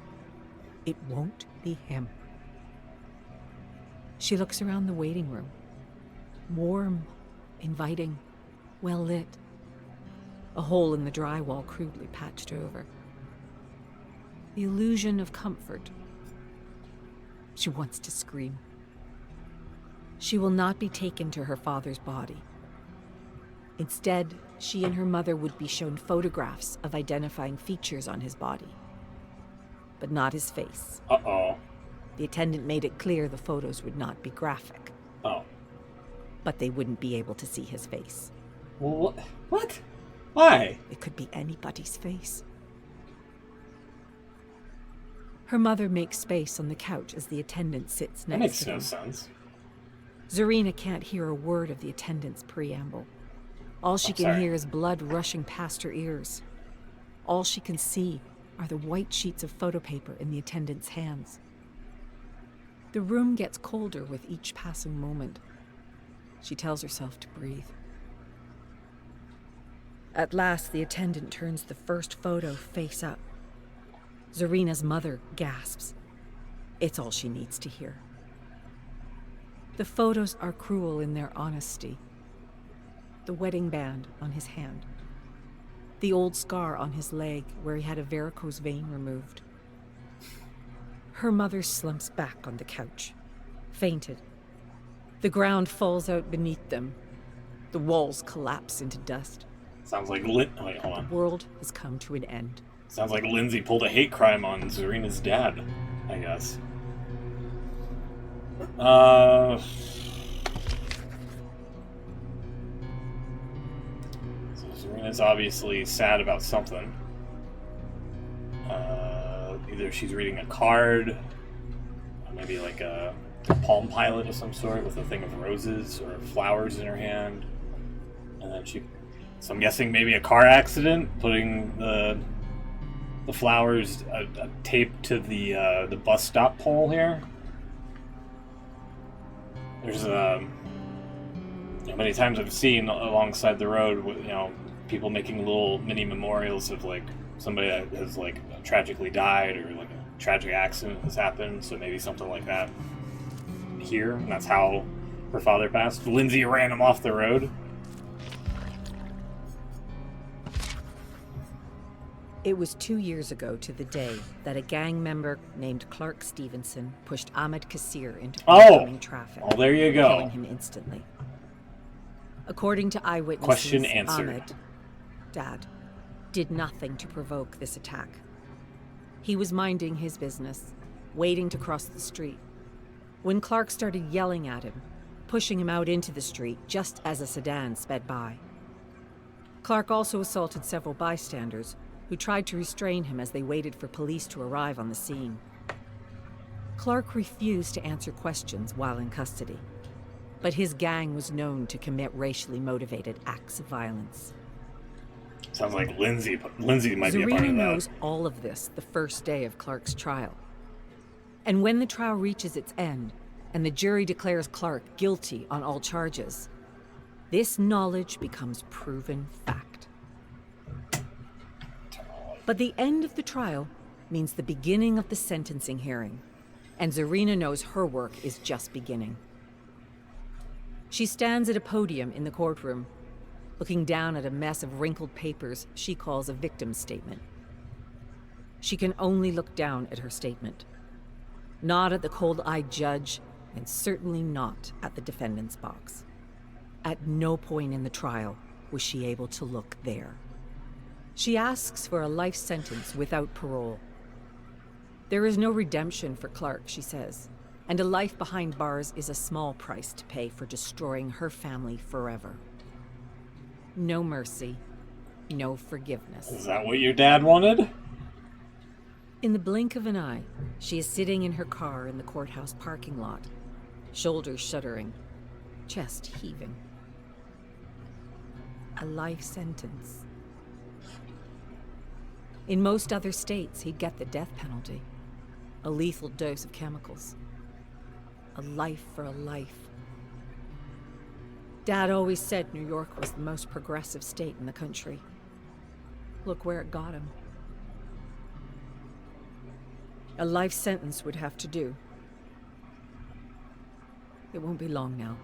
Speaker 4: it won't be him. She looks around the waiting room. Warm, inviting, well lit. A hole in the drywall crudely patched over. The illusion of comfort. She wants to scream. She will not be taken to her father's body. Instead, she and her mother would be shown photographs of identifying features on his body, but not his face.
Speaker 1: Uh-oh.
Speaker 4: The attendant made it clear the photos would not be graphic,
Speaker 1: Oh.
Speaker 4: but they wouldn't be able to see his face.
Speaker 1: Well, what? Why?
Speaker 4: It could be anybody's face. Her mother makes space on the couch as the attendant sits
Speaker 1: That
Speaker 4: next
Speaker 1: makes
Speaker 4: to
Speaker 1: no
Speaker 4: them.
Speaker 1: sense.
Speaker 4: Zarina can't hear a word of the attendant's preamble. All she can
Speaker 1: sorry.
Speaker 4: hear is blood rushing past her ears. All she can see are the white sheets of photo paper in the attendant's hands. The room gets colder with each passing moment. She tells herself to breathe. At last, the attendant turns the first photo face up. Zarina's mother gasps. It's all she needs to hear. The photos are cruel in their honesty. The wedding band on his hand. The old scar on his leg where he had a varicose vein removed. Her mother slumps back on the couch, fainted. The ground falls out beneath them. The walls collapse into dust.
Speaker 1: Sounds like wait, hold on.
Speaker 4: The world has come to an end.
Speaker 1: Sounds like Lindsay pulled a hate crime on Zarina's dad, I guess. So Zarina's obviously sad about something. Either she's reading a card, or maybe like a Palm Pilot of some sort with a thing of roses or flowers in her hand. And then so I'm guessing maybe a car accident, putting the flowers taped to the bus stop pole here. There's many times I've seen alongside the road, people making little mini memorials of like somebody that has like tragically died or like a tragic accident has happened. So maybe something like that here, and that's how her father passed. Lindsay ran him off the road.
Speaker 4: It was 2 years ago to the day that a gang member named Clark Stevenson pushed Ahmed Kassir into oncoming traffic.
Speaker 1: Oh, there you go.
Speaker 4: Killing him instantly. According to eyewitnesses,
Speaker 1: Question answered.
Speaker 4: Ahmed, Dad, did nothing to provoke this attack. He was minding his business, waiting to cross the street, when Clark started yelling at him, pushing him out into the street just as a sedan sped by. Clark also assaulted several bystanders who tried to restrain him as they waited for police to arrive on the scene. Clark refused to answer questions while in custody, but his gang was known to commit racially motivated acts of violence.
Speaker 1: Sounds like Lindsay might be a part
Speaker 4: Zarina
Speaker 1: of that.
Speaker 4: knows all of this the first day of Clark's trial. And when the trial reaches its end, and the jury declares Clark guilty on all charges, this knowledge becomes proven fact. But the end of the trial means the beginning of the sentencing hearing, and Zarina knows her work is just beginning. She stands at a podium in the courtroom, looking down at a mess of wrinkled papers she calls a victim statement. She can only look down at her statement, not at the cold-eyed judge, and certainly not at the defendant's box. At no point in the trial was she able to look there. She asks for a life sentence without parole. There is no redemption for Clark, she says, and a life behind bars is a small price to pay for destroying her family forever. No mercy, no forgiveness.
Speaker 1: Is that what your dad wanted?
Speaker 4: In the blink of an eye, she is sitting in her car in the courthouse parking lot, shoulders shuddering, chest heaving. A life sentence. In most other states, he'd get the death penalty, a lethal dose of chemicals. A life for a life. Dad always said New York was the most progressive state in the country. Look where it got him. A life sentence would have to do. It won't be long now.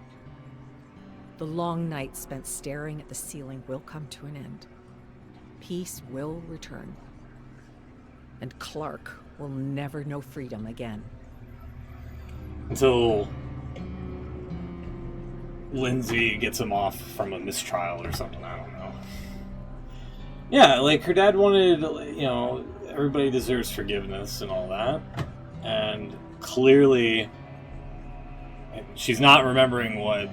Speaker 4: The long night spent staring at the ceiling will come to an end. Peace will return. And Clark will never know freedom again.
Speaker 1: Until Lindsay gets him off from a mistrial or something, I don't know. Yeah, like her dad wanted, everybody deserves forgiveness and all that. And clearly, she's not remembering what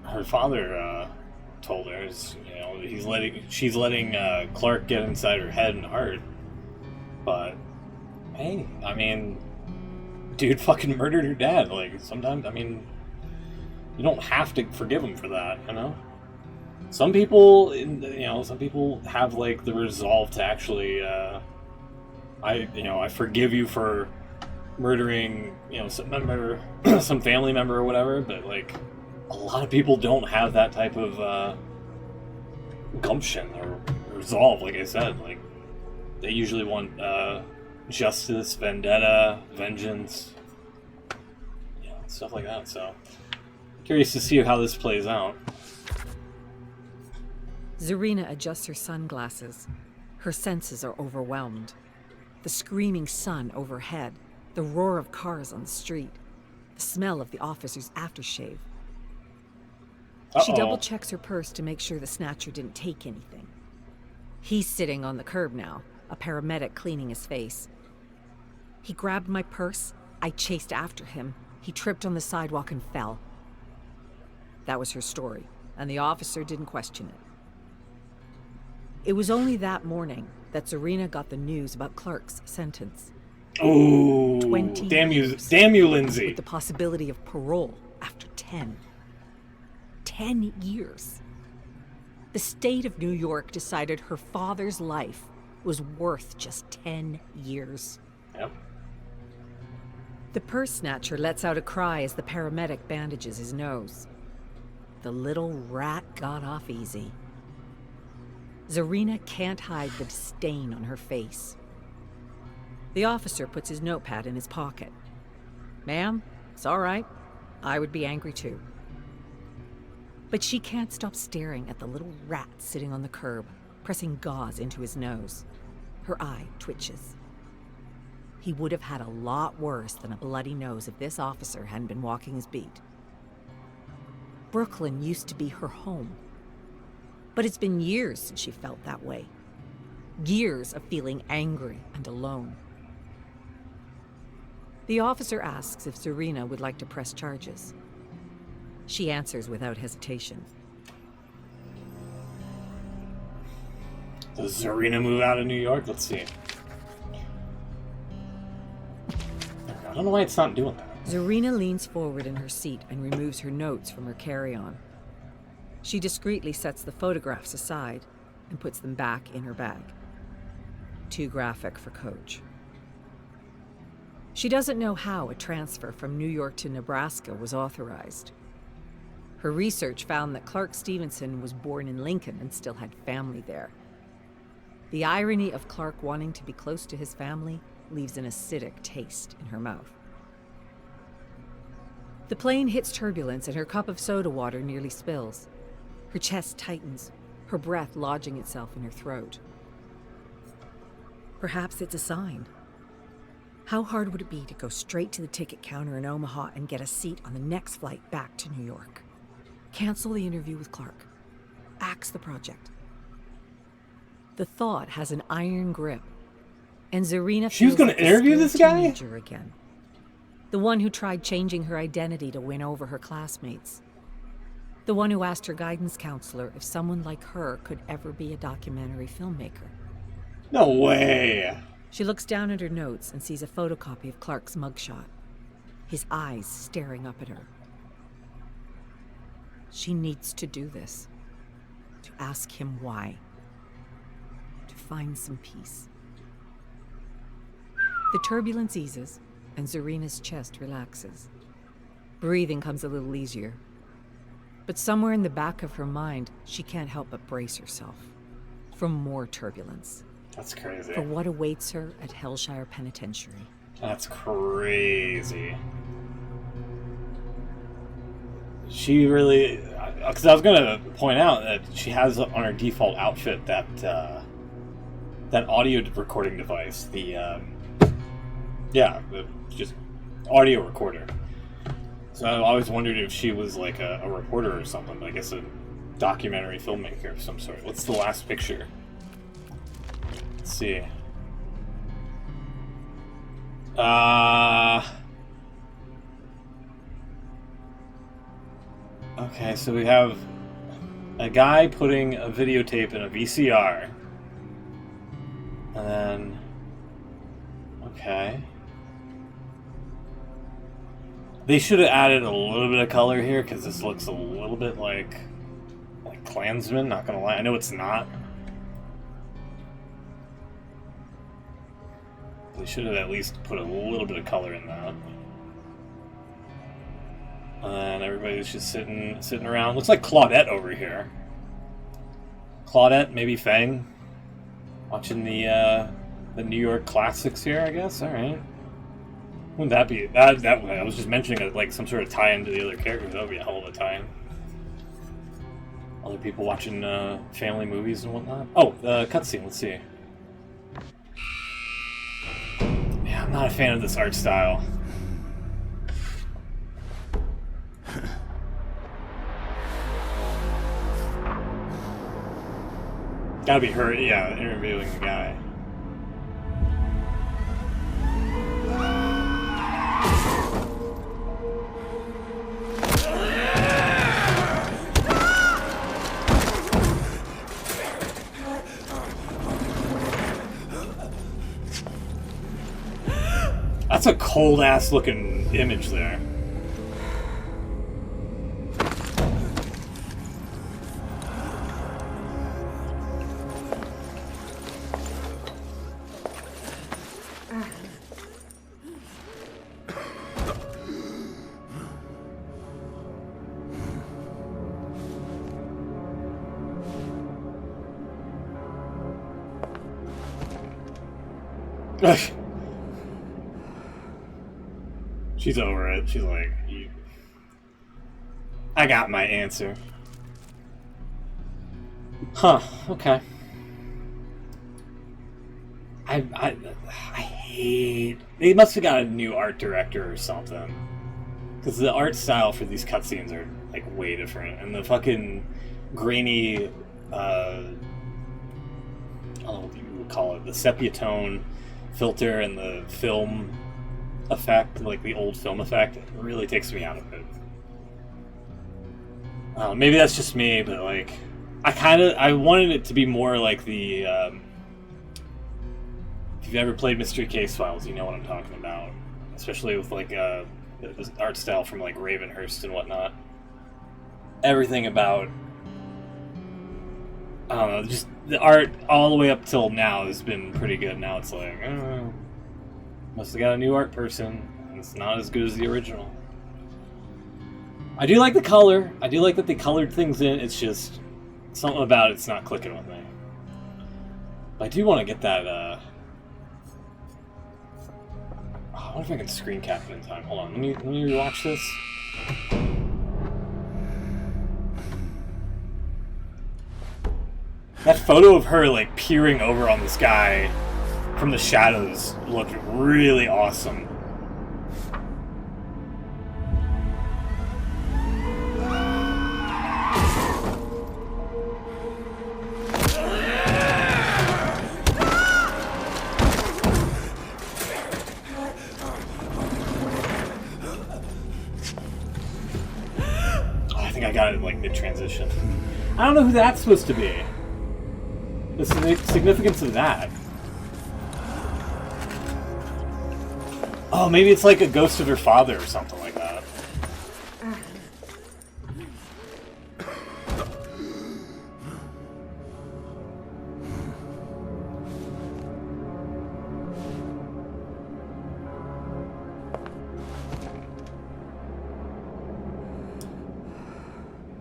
Speaker 1: her father told her. She's letting Clark get inside her head and heart. But, hey, I mean, dude fucking murdered her dad. Like, sometimes, you don't have to forgive him for that, Some people, have, like, the resolve to actually, I forgive you for murdering, some family member or whatever, but, like, a lot of people don't have that type of, gumption or resolve, like I said. Like, they usually want, justice, vendetta, vengeance, stuff like that, so... Curious to see how this plays out.
Speaker 4: Zarina adjusts her sunglasses. Her senses are overwhelmed. The screaming sun overhead, the roar of cars on the street, the smell of the officer's aftershave. She double-checks her purse to make sure the snatcher didn't take anything. He's sitting on the curb now, a paramedic cleaning his face. He grabbed my purse, I chased after him, he tripped on the sidewalk and fell. That was her story, and the officer didn't question it. It was only that morning that Zarina got the news about Clark's sentence.
Speaker 1: Oh,
Speaker 4: 20
Speaker 1: damn
Speaker 4: years,
Speaker 1: you, Lindsay.
Speaker 4: with the possibility of parole after 10. 10 years. The state of New York decided her father's life was worth just 10 years.
Speaker 1: Yep.
Speaker 4: The purse snatcher lets out a cry as the paramedic bandages his nose. The little rat got off easy. Zarina can't hide the disdain on her face. The officer puts his notepad in his pocket. Ma'am, it's all right. I would be angry too. But she can't stop staring at the little rat sitting on the curb, pressing gauze into his nose. Her eye twitches. He would have had a lot worse than a bloody nose if this officer hadn't been walking his beat. Brooklyn used to be her home. But it's been years since she felt that way. Years of feeling angry and alone. The officer asks if Zarina would like to press charges. She answers without hesitation.
Speaker 1: Does Zarina move out of New York? Let's see. I don't know why it's not doing that.
Speaker 4: Zarina leans forward in her seat and removes her notes from her carry-on. She discreetly sets the photographs aside and puts them back in her bag. Too graphic for Coach. She doesn't know how a transfer from New York to Nebraska was authorized. Her research found that Clark Stevenson was born in Lincoln and still had family there. The irony of Clark wanting to be close to his family leaves an acidic taste in her mouth. The plane hits turbulence and her cup of soda water nearly spills. Her chest tightens, her breath lodging itself in her throat. Perhaps it's a sign. How hard would it be to go straight to the ticket counter in Omaha and get a seat on the next flight back to New York? Cancel the interview with Clark. Axe the project. The thought has an iron grip, and Zarina
Speaker 1: She was going to interview this guy?
Speaker 4: Teenager again. The one who tried changing her identity to win over her classmates. The one who asked her guidance counselor if someone like her could ever be a documentary filmmaker.
Speaker 1: No way.
Speaker 4: She looks down at her notes and sees a photocopy of Clark's mugshot, his eyes staring up at her. She needs to do this, to ask him why, to find some peace. The turbulence eases, and Zarina's chest relaxes. Breathing comes a little easier. But somewhere in the back of her mind, she can't help but brace herself for more turbulence.
Speaker 1: That's crazy.
Speaker 4: For what awaits her at Hellshire Penitentiary.
Speaker 1: That's crazy. She really... Because I was going to point out that she has on her default outfit that audio recording device. The just audio recorder. So I always wondered if she was like a reporter or something. I guess a documentary filmmaker of some sort. What's the last picture? Let's see. Okay, so we have a guy putting a videotape in a VCR. And then... Okay. They should have added a little bit of color here, because this looks a little bit like Klansman, not gonna lie. I know it's not. They should have at least put a little bit of color in that. And everybody's just sitting around. Looks like Claudette over here. Claudette, maybe Fang. Watching the New York classics here, I guess. All right. Wouldn't that be that way? I was just mentioning it like some sort of tie-in to the other characters. That would be a hell of a tie-in. Other people watching family movies and whatnot. Oh, the cutscene. Let's see. Yeah, I'm not a fan of this art style. Gotta be her, yeah, interviewing the guy. That's a cold-ass looking image there. She's over it. She's like, I got my answer. Huh, okay. I hate... They must have got a new art director or something. Because the art style for these cutscenes are, like, way different. And the fucking grainy, I don't know what you would call it, the sepia tone filter and the film effect, like the old film effect, it really takes me out of it. Maybe that's just me, but like, I wanted it to be more like the, if you've ever played Mystery Case Files, you know what I'm talking about. Especially with like, the art style from like Ravenhurst and whatnot. Everything about, I don't know, just the art all the way up till now has been pretty good. Now it's like, must have got a new art person, and it's not as good as the original. I do like the color. I do like that they colored things in. It's just something about it's not clicking with me. But I do want to get that. I wonder if I can screen cap it in time. Hold on. Let me rewatch this. That photo of her like peering over on this guy from the shadows looked really awesome. I think I got it in like mid-transition. I don't know who that's supposed to be. The significance of that. Oh, maybe it's like a ghost of her father or something like that.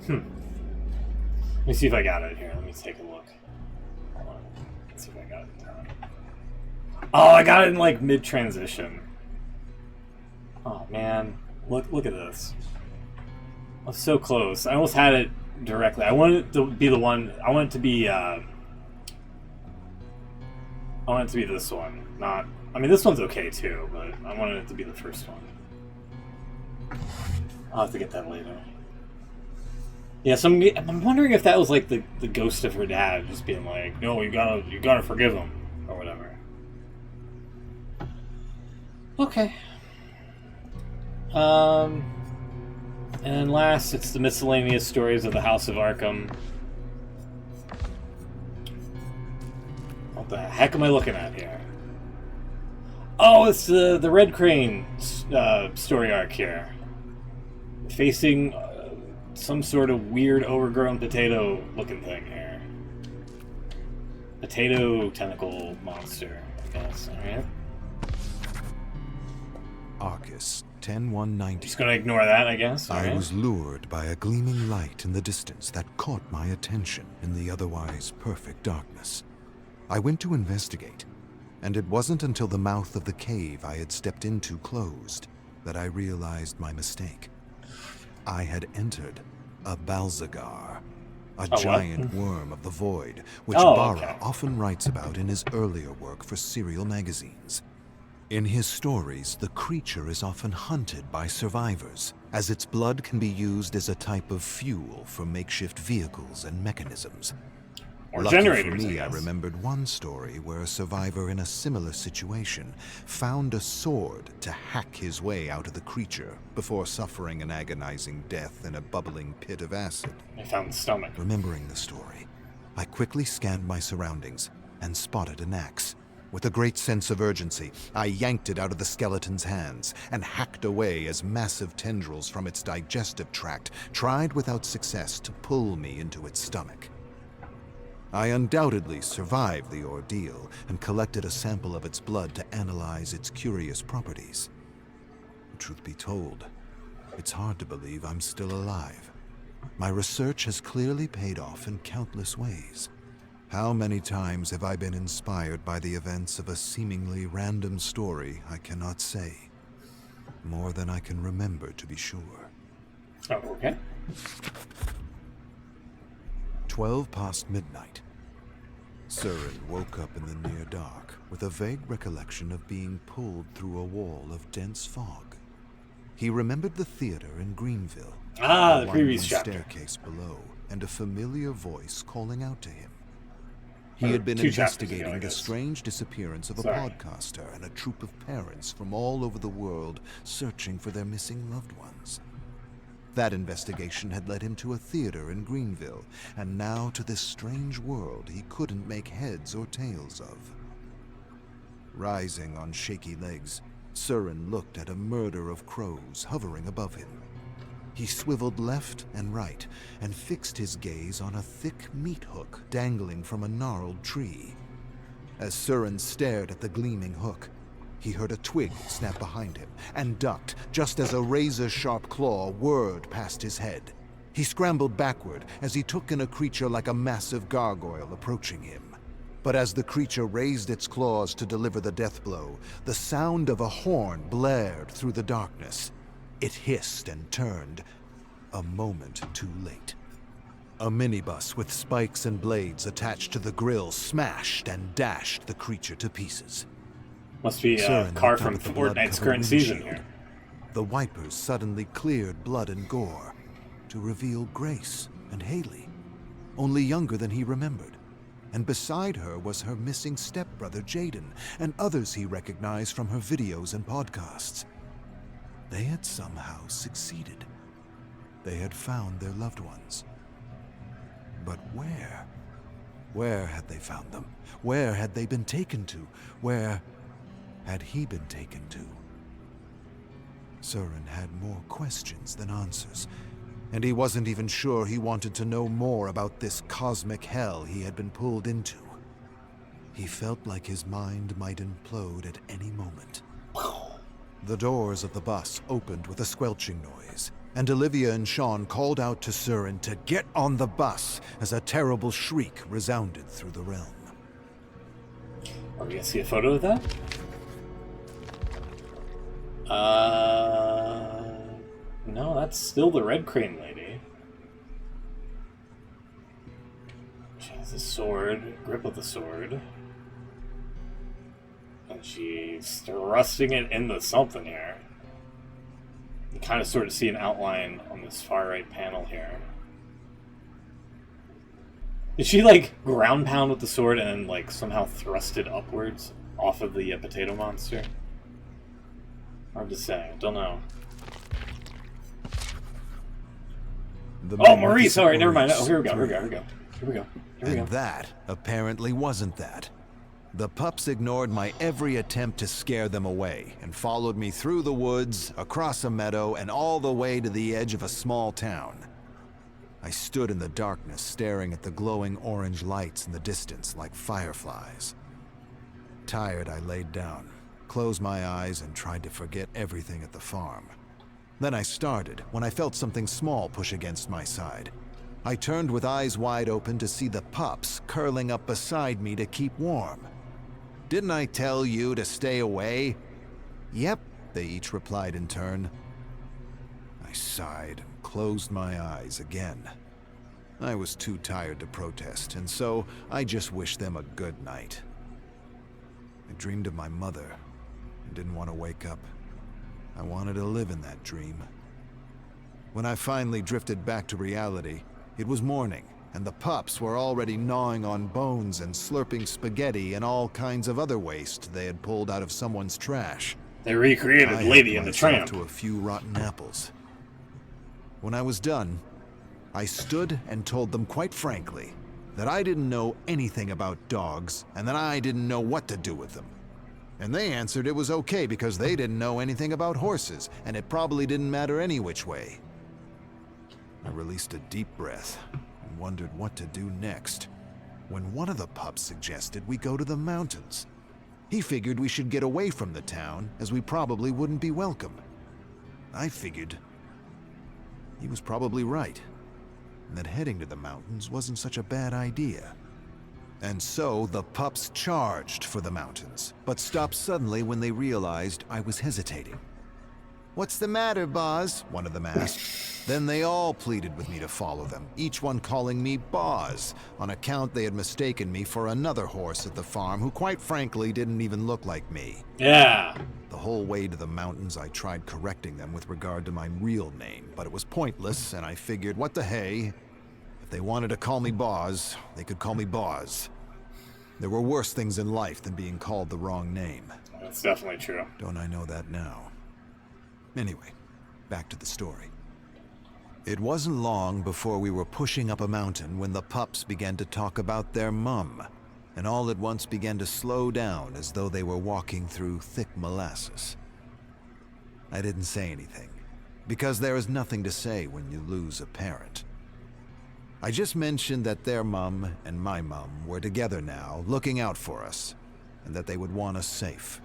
Speaker 1: Let me see if I got it here. Let me take a look. Hold on. Let's see if I got it in time. Oh, I got it in like mid-transition. Oh man, look at this. I was so close. I almost had it directly. I wanted it to be the one. I want it to be. I want it to be this one. Not. I mean, this one's okay too, but I wanted it to be the first one. I'll have to get that later. Yeah, so I'm wondering if that was like the ghost of her dad, just being like, "No, you gotta forgive him," or whatever. Okay. And then last, it's the miscellaneous stories of the House of Arkham. What the heck am I looking at here? Oh, it's the Red Crane story arc here. Facing some sort of weird overgrown potato-looking thing here. Potato tentacle monster, I guess. Alright.
Speaker 6: Arcus 10190.
Speaker 1: Just gonna ignore that, I guess.
Speaker 6: I was lured by a gleaming light in the distance that caught my attention in the otherwise perfect darkness. I went to investigate, and it wasn't until the mouth of the cave I had stepped into closed that I realized my mistake. I had entered a Balzagar, a giant worm of the void, which Barra often writes about in his earlier work for serial magazines. In his stories, the creature is often hunted by survivors, as its blood can be used as a type of fuel for makeshift vehicles and mechanisms.
Speaker 1: Or
Speaker 6: Lucky
Speaker 1: generators,
Speaker 6: for me,
Speaker 1: I
Speaker 6: I
Speaker 1: guess.
Speaker 6: remembered one story where a survivor in a similar situation found a sword to hack his way out of the creature before suffering an agonizing death in a bubbling pit of acid.
Speaker 1: I found the stomach.
Speaker 6: Remembering the story, I quickly scanned my surroundings and spotted an axe. With a great sense of urgency, I yanked it out of the skeleton's hands and hacked away as massive tendrils from its digestive tract tried without success to pull me into its stomach. I undoubtedly survived the ordeal and collected a sample of its blood to analyze its curious properties. Truth be told, it's hard to believe I'm still alive. My research has clearly paid off in countless ways. How many times have I been inspired by the events of a seemingly random story, I cannot say. More than I can remember, to be sure.
Speaker 1: Oh, okay.
Speaker 6: 12 past midnight. Surin woke up in the near dark with a vague recollection of being pulled through a wall of dense fog. He remembered the theater in Greenville,
Speaker 1: Ah, the
Speaker 6: winding
Speaker 1: previous chapter.
Speaker 6: staircase below, and a familiar voice calling out to him. He had been
Speaker 1: 2 chapters ago, I
Speaker 6: investigating the
Speaker 1: guess.
Speaker 6: strange disappearance of a
Speaker 1: Sorry.
Speaker 6: podcaster and a troop of parents from all over the world searching for their missing loved ones. That investigation had led him to a theater in Greenville, and now to this strange world he couldn't make heads or tails of. Rising on shaky legs, Surin looked at a murder of crows hovering above him. He swiveled left and right and fixed his gaze on a thick meat hook dangling from a gnarled tree. As Surin stared at the gleaming hook, he heard a twig snap behind him and ducked just as a razor-sharp claw whirred past his head. He scrambled backward as he took in a creature like a massive gargoyle approaching him. But as the creature raised its claws to deliver the death blow, the sound of a horn blared through the darkness. It hissed and turned, a moment too late. A minibus with spikes and blades attached to the grill smashed and dashed the creature to pieces.
Speaker 1: Must be a
Speaker 6: Surin
Speaker 1: car
Speaker 6: looked out
Speaker 1: from
Speaker 6: at the
Speaker 1: Fortnite's
Speaker 6: blood-covered
Speaker 1: current season
Speaker 6: windshield.
Speaker 1: here.
Speaker 6: The wipers suddenly cleared blood and gore to reveal Grace and Haley, only younger than he remembered. And beside her was her missing stepbrother Jaden and others he recognized from her videos and podcasts. They had somehow succeeded. They had found their loved ones. But where? Where had they found them? Where had they been taken to? Where had he been taken to? Surin had more questions than answers, and he wasn't even sure he wanted to know more about this cosmic hell he had been pulled into. He felt like his mind might implode at any moment. The doors of the bus opened with a squelching noise, and Olivia and Sean called out to Surin to get on the bus as a terrible shriek resounded through the realm.
Speaker 1: Are we gonna see a photo of that? No, that's still the Red Crane lady. She has a sword, grip of the sword. And she's thrusting it into something here. You kind of sort of see an outline on this far right panel here. Did she, like, ground pound with the sword and then, like, somehow thrust it upwards off of the potato monster? Hard to say. Don't know. Oh, Maurice! Sorry, never mind. Oh, here we go.
Speaker 6: And that apparently wasn't that. The pups ignored my every attempt to scare them away and followed me through the woods, across a meadow, and all the way to the edge of a small town. I stood in the darkness staring at the glowing orange lights in the distance like fireflies. Tired, I laid down, closed my eyes, and tried to forget everything at the farm. Then I started when I felt something small push against my side. I turned with eyes wide open to see the pups curling up beside me to keep warm. "Didn't I tell you to stay away?" "Yep," they each replied in turn. I sighed and closed my eyes again. I was too tired to protest, and so I just wished them a good night. I dreamed of my mother and didn't want to wake up. I wanted to live in that dream. When I finally drifted back to reality, it was morning, and the pups were already gnawing on bones and slurping spaghetti and all kinds of other waste they had pulled out of someone's trash.
Speaker 1: They recreated
Speaker 6: I
Speaker 1: Lady
Speaker 6: helped
Speaker 1: and the
Speaker 6: myself
Speaker 1: Tramp.
Speaker 6: to a few rotten apples. When I was done, I stood and told them quite frankly that I didn't know anything about dogs and that I didn't know what to do with them. And they answered it was okay because they didn't know anything about horses and it probably didn't matter any which way. I released a deep breath and wondered what to do next when one of the pups suggested we go to the mountains. He figured we should get away from the town as we probably wouldn't be welcome. I figured he was probably right, and that heading to the mountains wasn't such a bad idea. And so the pups charged for the mountains, but stopped suddenly when they realized I was hesitating. "What's the matter, Boz?" one of them asked. Then they all pleaded with me to follow them, each one calling me Boz, on account they had mistaken me for another horse at the farm who quite frankly didn't even look like me.
Speaker 1: Yeah.
Speaker 6: The whole way to the mountains I tried correcting them with regard to my real name, but it was pointless, and I figured, what the hey? If they wanted to call me Boz, they could call me Boz. There were worse things in life than being called the wrong name.
Speaker 1: That's definitely true.
Speaker 6: Don't I know that now? Anyway, back to the story. It wasn't long before we were pushing up a mountain when the pups began to talk about their mum, and all at once began to slow down as though they were walking through thick molasses. I didn't say anything, because there is nothing to say when you lose a parent. I just mentioned that their mum and my mum were together now, looking out for us, and that they would want us safe.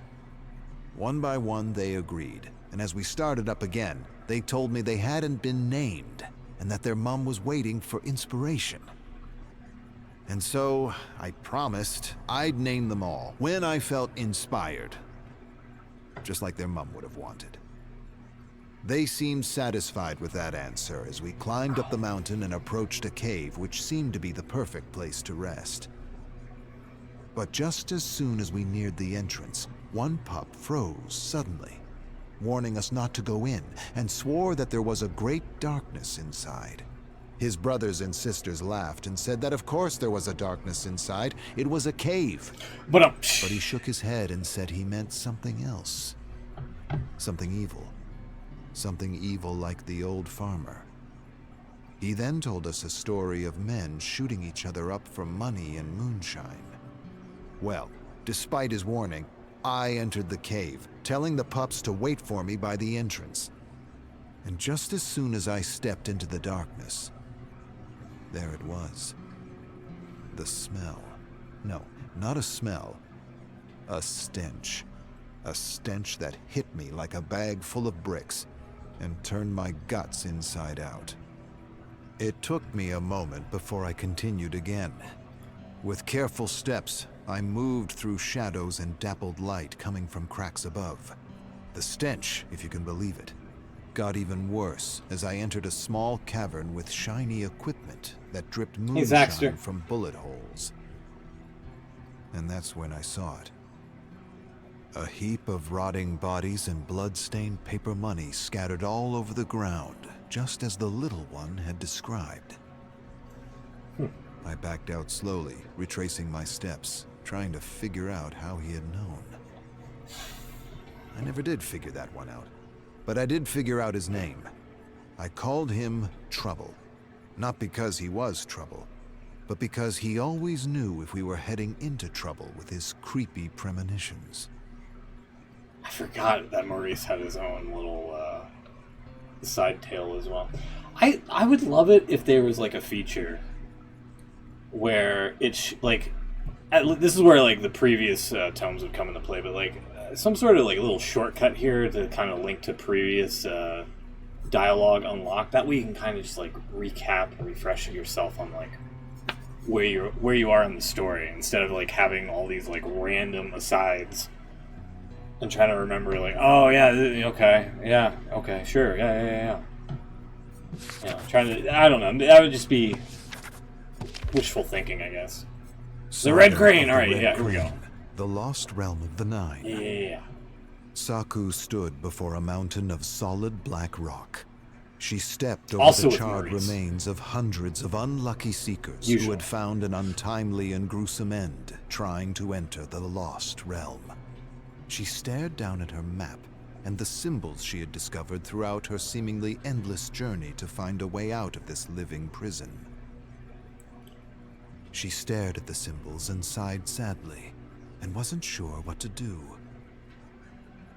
Speaker 6: One by one, they agreed, and as we started up again, they told me they hadn't been named, and that their mum was waiting for inspiration. And so, I promised I'd name them all when I felt inspired, just like their mum would have wanted. They seemed satisfied with that answer as we climbed up the mountain and approached a cave which seemed to be the perfect place to rest. But just as soon as we neared the entrance, one pup froze suddenly, warning us not to go in, and swore that there was a great darkness inside. His brothers and sisters laughed and said that of course there was a darkness inside, it was a cave. But he shook his head and said he meant something else. Something evil. Something evil like the old farmer. He then told us a story of men shooting each other up for money and moonshine. Well, despite his warning, I entered the cave, telling the pups to wait for me by the entrance. And just as soon as I stepped into the darkness, there it was. The smell. No, not a smell. A stench. A stench that hit me like a bag full of bricks and turned my guts inside out. It took me a moment before I continued again. With careful steps, I moved through shadows and dappled light coming from cracks above. The stench, if you can believe it, got even worse as I entered a small cavern with shiny equipment that dripped moonshine from bullet holes. And that's when I saw it. A heap of rotting bodies and blood-stained paper money scattered all over the ground, just as the little one had described. I backed out slowly, retracing my steps, trying to figure out how he had known. I never did figure that one out, but I did figure out his name. I called him Trouble, not because he was trouble, but because he always knew if we were heading into trouble with his creepy premonitions.
Speaker 1: I forgot that Maurice had his own little side tale as well. I would love it if there was like a feature where it's this is where like the previous tomes would come into play, but like some sort of like little shortcut here to kind of link to previous dialogue unlocked. That way you can kind of just like recap and refresh yourself on like where you are in the story instead of like having all these like random asides. And trying to remember, like, oh yeah, okay, yeah, okay, sure, yeah. You know, trying to, I don't know, that would just be wishful thinking, I guess. The Red Crane, all right, yeah, here we go.
Speaker 6: The lost realm of the Nine.
Speaker 1: Yeah.
Speaker 6: Saku stood before a mountain of solid black rock. She stepped over
Speaker 1: Also
Speaker 6: the
Speaker 1: with
Speaker 6: charred
Speaker 1: Maurice.
Speaker 6: remains of hundreds of unlucky seekers who
Speaker 1: Usually.
Speaker 6: had found an untimely and gruesome end trying to enter the lost realm. She stared down at her map and the symbols she had discovered throughout her seemingly endless journey to find a way out of this living prison. She stared at the symbols and sighed sadly, and wasn't sure what to do.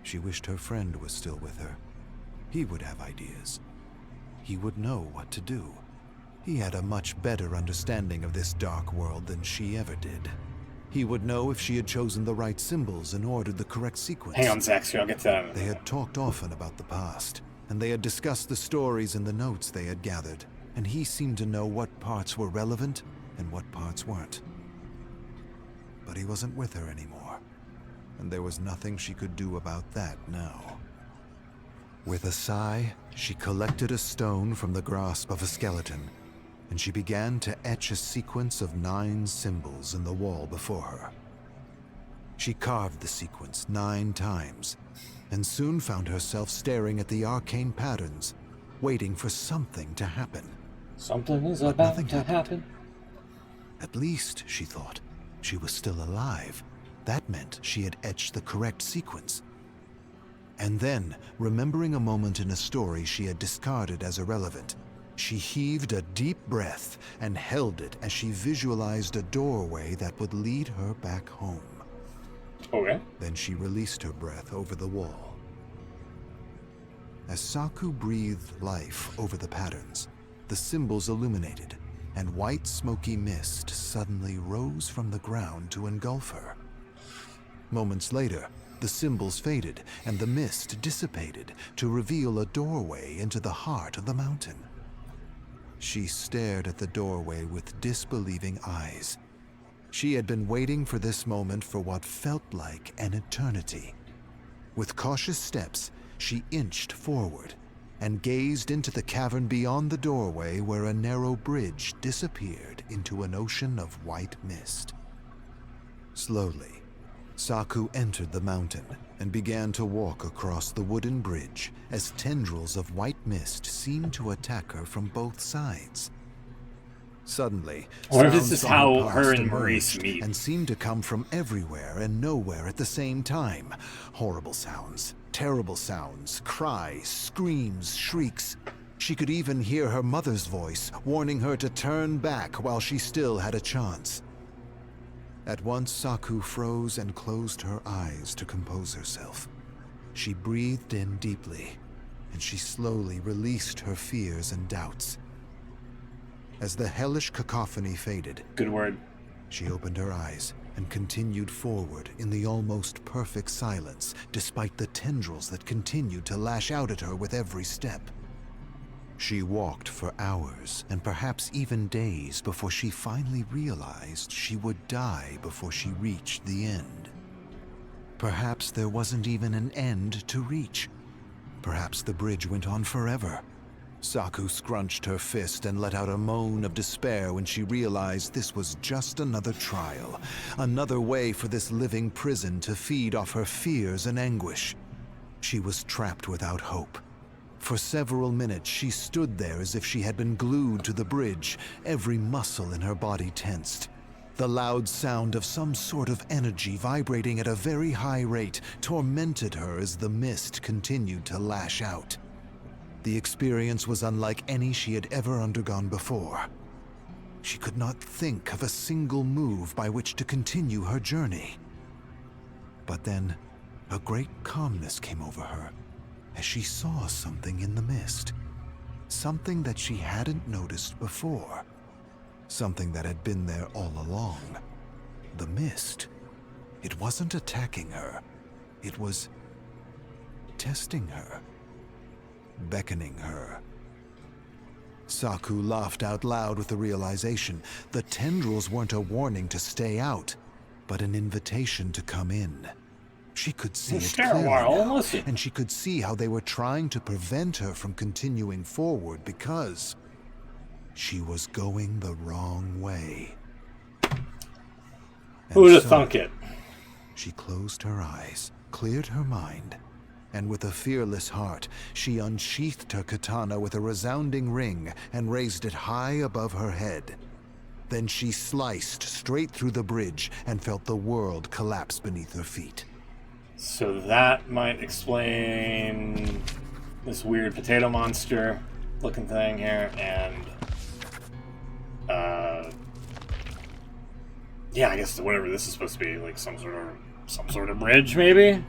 Speaker 6: She wished her friend was still with her. He would have ideas. He would know what to do. He had a much better understanding of this dark world than she ever did. He would know if she had chosen the right symbols and ordered the correct sequence.
Speaker 1: Hang on, Zach, I'll get to that in a
Speaker 6: They
Speaker 1: minute.
Speaker 6: had talked often about the past, and they had discussed the stories and the notes they had gathered, and he seemed to know what parts were relevant and what parts weren't. But he wasn't with her anymore, and there was nothing she could do about that now. With a sigh, she collected a stone from the grasp of a skeleton, and she began to etch a sequence of 9 symbols in the wall before her. She carved the sequence 9 times, and soon found herself staring at the arcane patterns, waiting for something to happen.
Speaker 1: Something is
Speaker 6: But
Speaker 1: about
Speaker 6: nothing
Speaker 1: to happen.
Speaker 6: At least, she thought, she was still alive. That meant she had etched the correct sequence. And then, remembering a moment in a story she had discarded as irrelevant, she heaved a deep breath and held it as she visualized a doorway that would lead her back home.
Speaker 1: Okay.
Speaker 6: Then she released her breath over the wall. As Saku breathed life over the patterns, the symbols illuminated, and white smoky mist suddenly rose from the ground to engulf her. Moments later, the symbols faded and the mist dissipated to reveal a doorway into the heart of the mountain. She stared at the doorway with disbelieving eyes. She had been waiting for this moment for what felt like an eternity. With cautious steps, she inched forward and gazed into the cavern beyond the doorway where a narrow bridge disappeared into an ocean of white mist. Slowly, Saku entered the mountain and began to walk across the wooden bridge as tendrils of white mist seemed to attack her from both sides. Suddenly,
Speaker 1: I wonder if this
Speaker 6: sounds
Speaker 1: is
Speaker 6: from
Speaker 1: how
Speaker 6: past
Speaker 1: her and Maurice
Speaker 6: emerged
Speaker 1: meet.
Speaker 6: and seemed to come from everywhere and nowhere at the same time. Horrible sounds, terrible sounds, cries, screams, shrieks. She could even hear her mother's voice warning her to turn back while she still had a chance. At once, Saku froze and closed her eyes to compose herself. She breathed in deeply, and she slowly released her fears and doubts. As the hellish cacophony faded,
Speaker 1: Good word.
Speaker 6: she opened her eyes and continued forward in the almost perfect silence, despite the tendrils that continued to lash out at her with every step. She walked for hours and perhaps even days before she finally realized she would die before she reached the end. Perhaps there wasn't even an end to reach. Perhaps the bridge went on forever. Saku scrunched her fist and let out a moan of despair when she realized this was just another trial, another way for this living prison to feed off her fears and anguish. She was trapped without hope. For several minutes, she stood there as if she had been glued to the bridge, every muscle in her body tensed. The loud sound of some sort of energy vibrating at a very high rate tormented her as the mist continued to lash out. The experience was unlike any she had ever undergone before. She could not think of a single move by which to continue her journey. But then, a great calmness came over her as she saw something in the mist. Something that she hadn't noticed before. Something that had been there all along. The mist. It wasn't attacking her. It was testing her. Beckoning her. Saku laughed out loud with the realization. The tendrils weren't a warning to stay out, but an invitation to come in. She could see it
Speaker 1: Stare a
Speaker 6: clearly
Speaker 1: while
Speaker 6: now,
Speaker 1: and listen.
Speaker 6: and she could see how they were trying to prevent her from continuing forward because she was going the wrong way.
Speaker 1: Who would have
Speaker 6: so
Speaker 1: thunk it?
Speaker 6: She closed her eyes, cleared her mind, and with a fearless heart, she unsheathed her katana with a resounding ring and raised it high above her head. Then she sliced straight through the bridge and felt the world collapse beneath her feet.
Speaker 1: So that might explain this weird potato monster looking thing here, and yeah, I guess whatever this is supposed to be, like some sort of bridge, maybe. And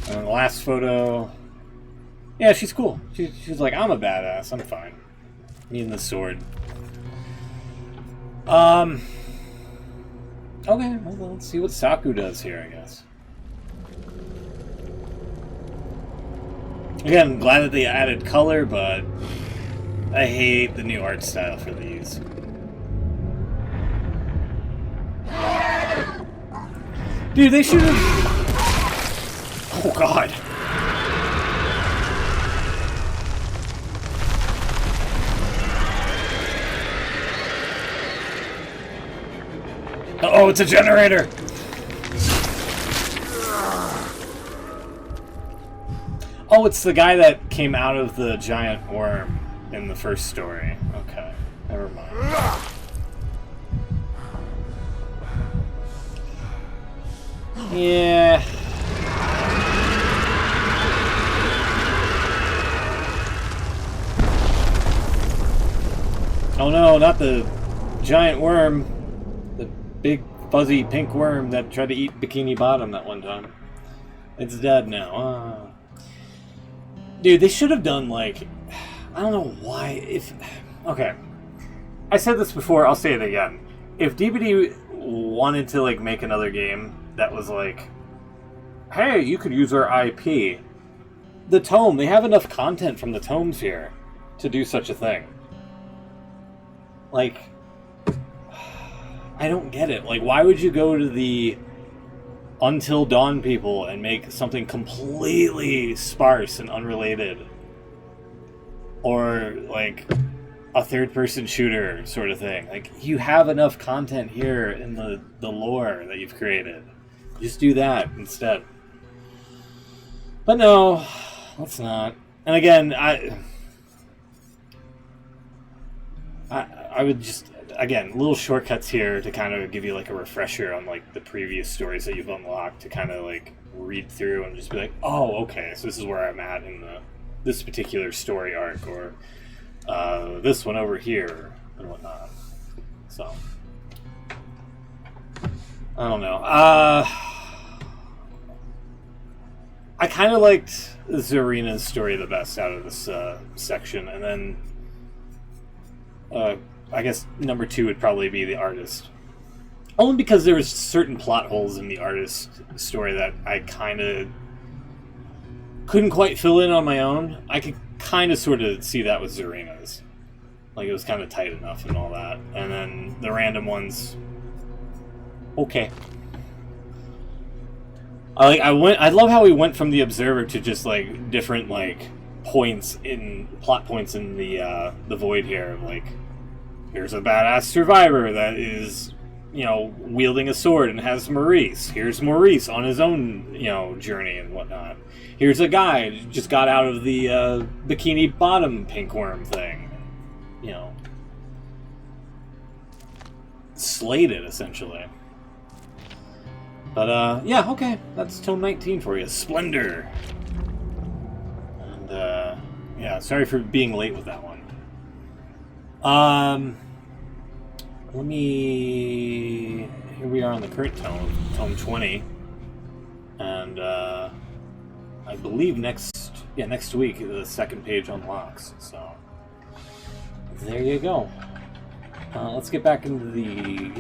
Speaker 1: then the last photo, yeah, she's cool. She's like, I'm a badass. I'm fine. Me and the sword. Okay, well, let's see what Saku does here, I guess. Again, I'm glad that they added color, but I hate the new art style for these. Dude, they should have... Oh, God. Uh-oh, it's a generator! Oh, it's the guy that came out of the giant worm in the first story. Okay, never mind. Yeah. Oh no, not the giant worm. The big fuzzy pink worm that tried to eat Bikini Bottom that one time. It's dead now. Dude, they should have done, like... I don't know why, okay. I said this before, I'll say it again. If DBD wanted to, like, make another game that was like, hey, you could use our IP. The Tome, they have enough content from the Tomes here to do such a thing. Like... I don't get it. Like, why would you go to the Until Dawn people and make something completely sparse and unrelated? Or, like, a third-person shooter sort of thing. Like, you have enough content here in the lore that you've created. Just do that instead. But no, let's not. And again, I would just... Again, little shortcuts here to kind of give you like a refresher on like the previous stories that you've unlocked to kind of like read through and just be like, oh, okay, so this is where I'm at in this particular story arc, or this one over here and whatnot. So I don't know. I kind of liked Zarina's story the best out of this section, and then I guess number 2 would probably be the artist. Only because there was certain plot holes in the artist story that I kind of couldn't quite fill in on my own. I could kind of sort of see that with Zarina's. Like, it was kind of tight enough and all that. And then the random ones, okay. I love how we went from the Observer to just like different like plot points in the Void here. Like, here's a badass survivor that is, you know, wielding a sword and has Maurice. Here's Maurice on his own, you know, journey and whatnot. Here's a guy who just got out of the Bikini Bottom pink worm thing. You know, slated essentially. But yeah, okay, that's Tome 19 for you. Splendor. And yeah, sorry for being late with that one. Let me... Here we are on the current tome, Tome 20. And, I believe next week, the second page unlocks. So, there you go. Let's get back into the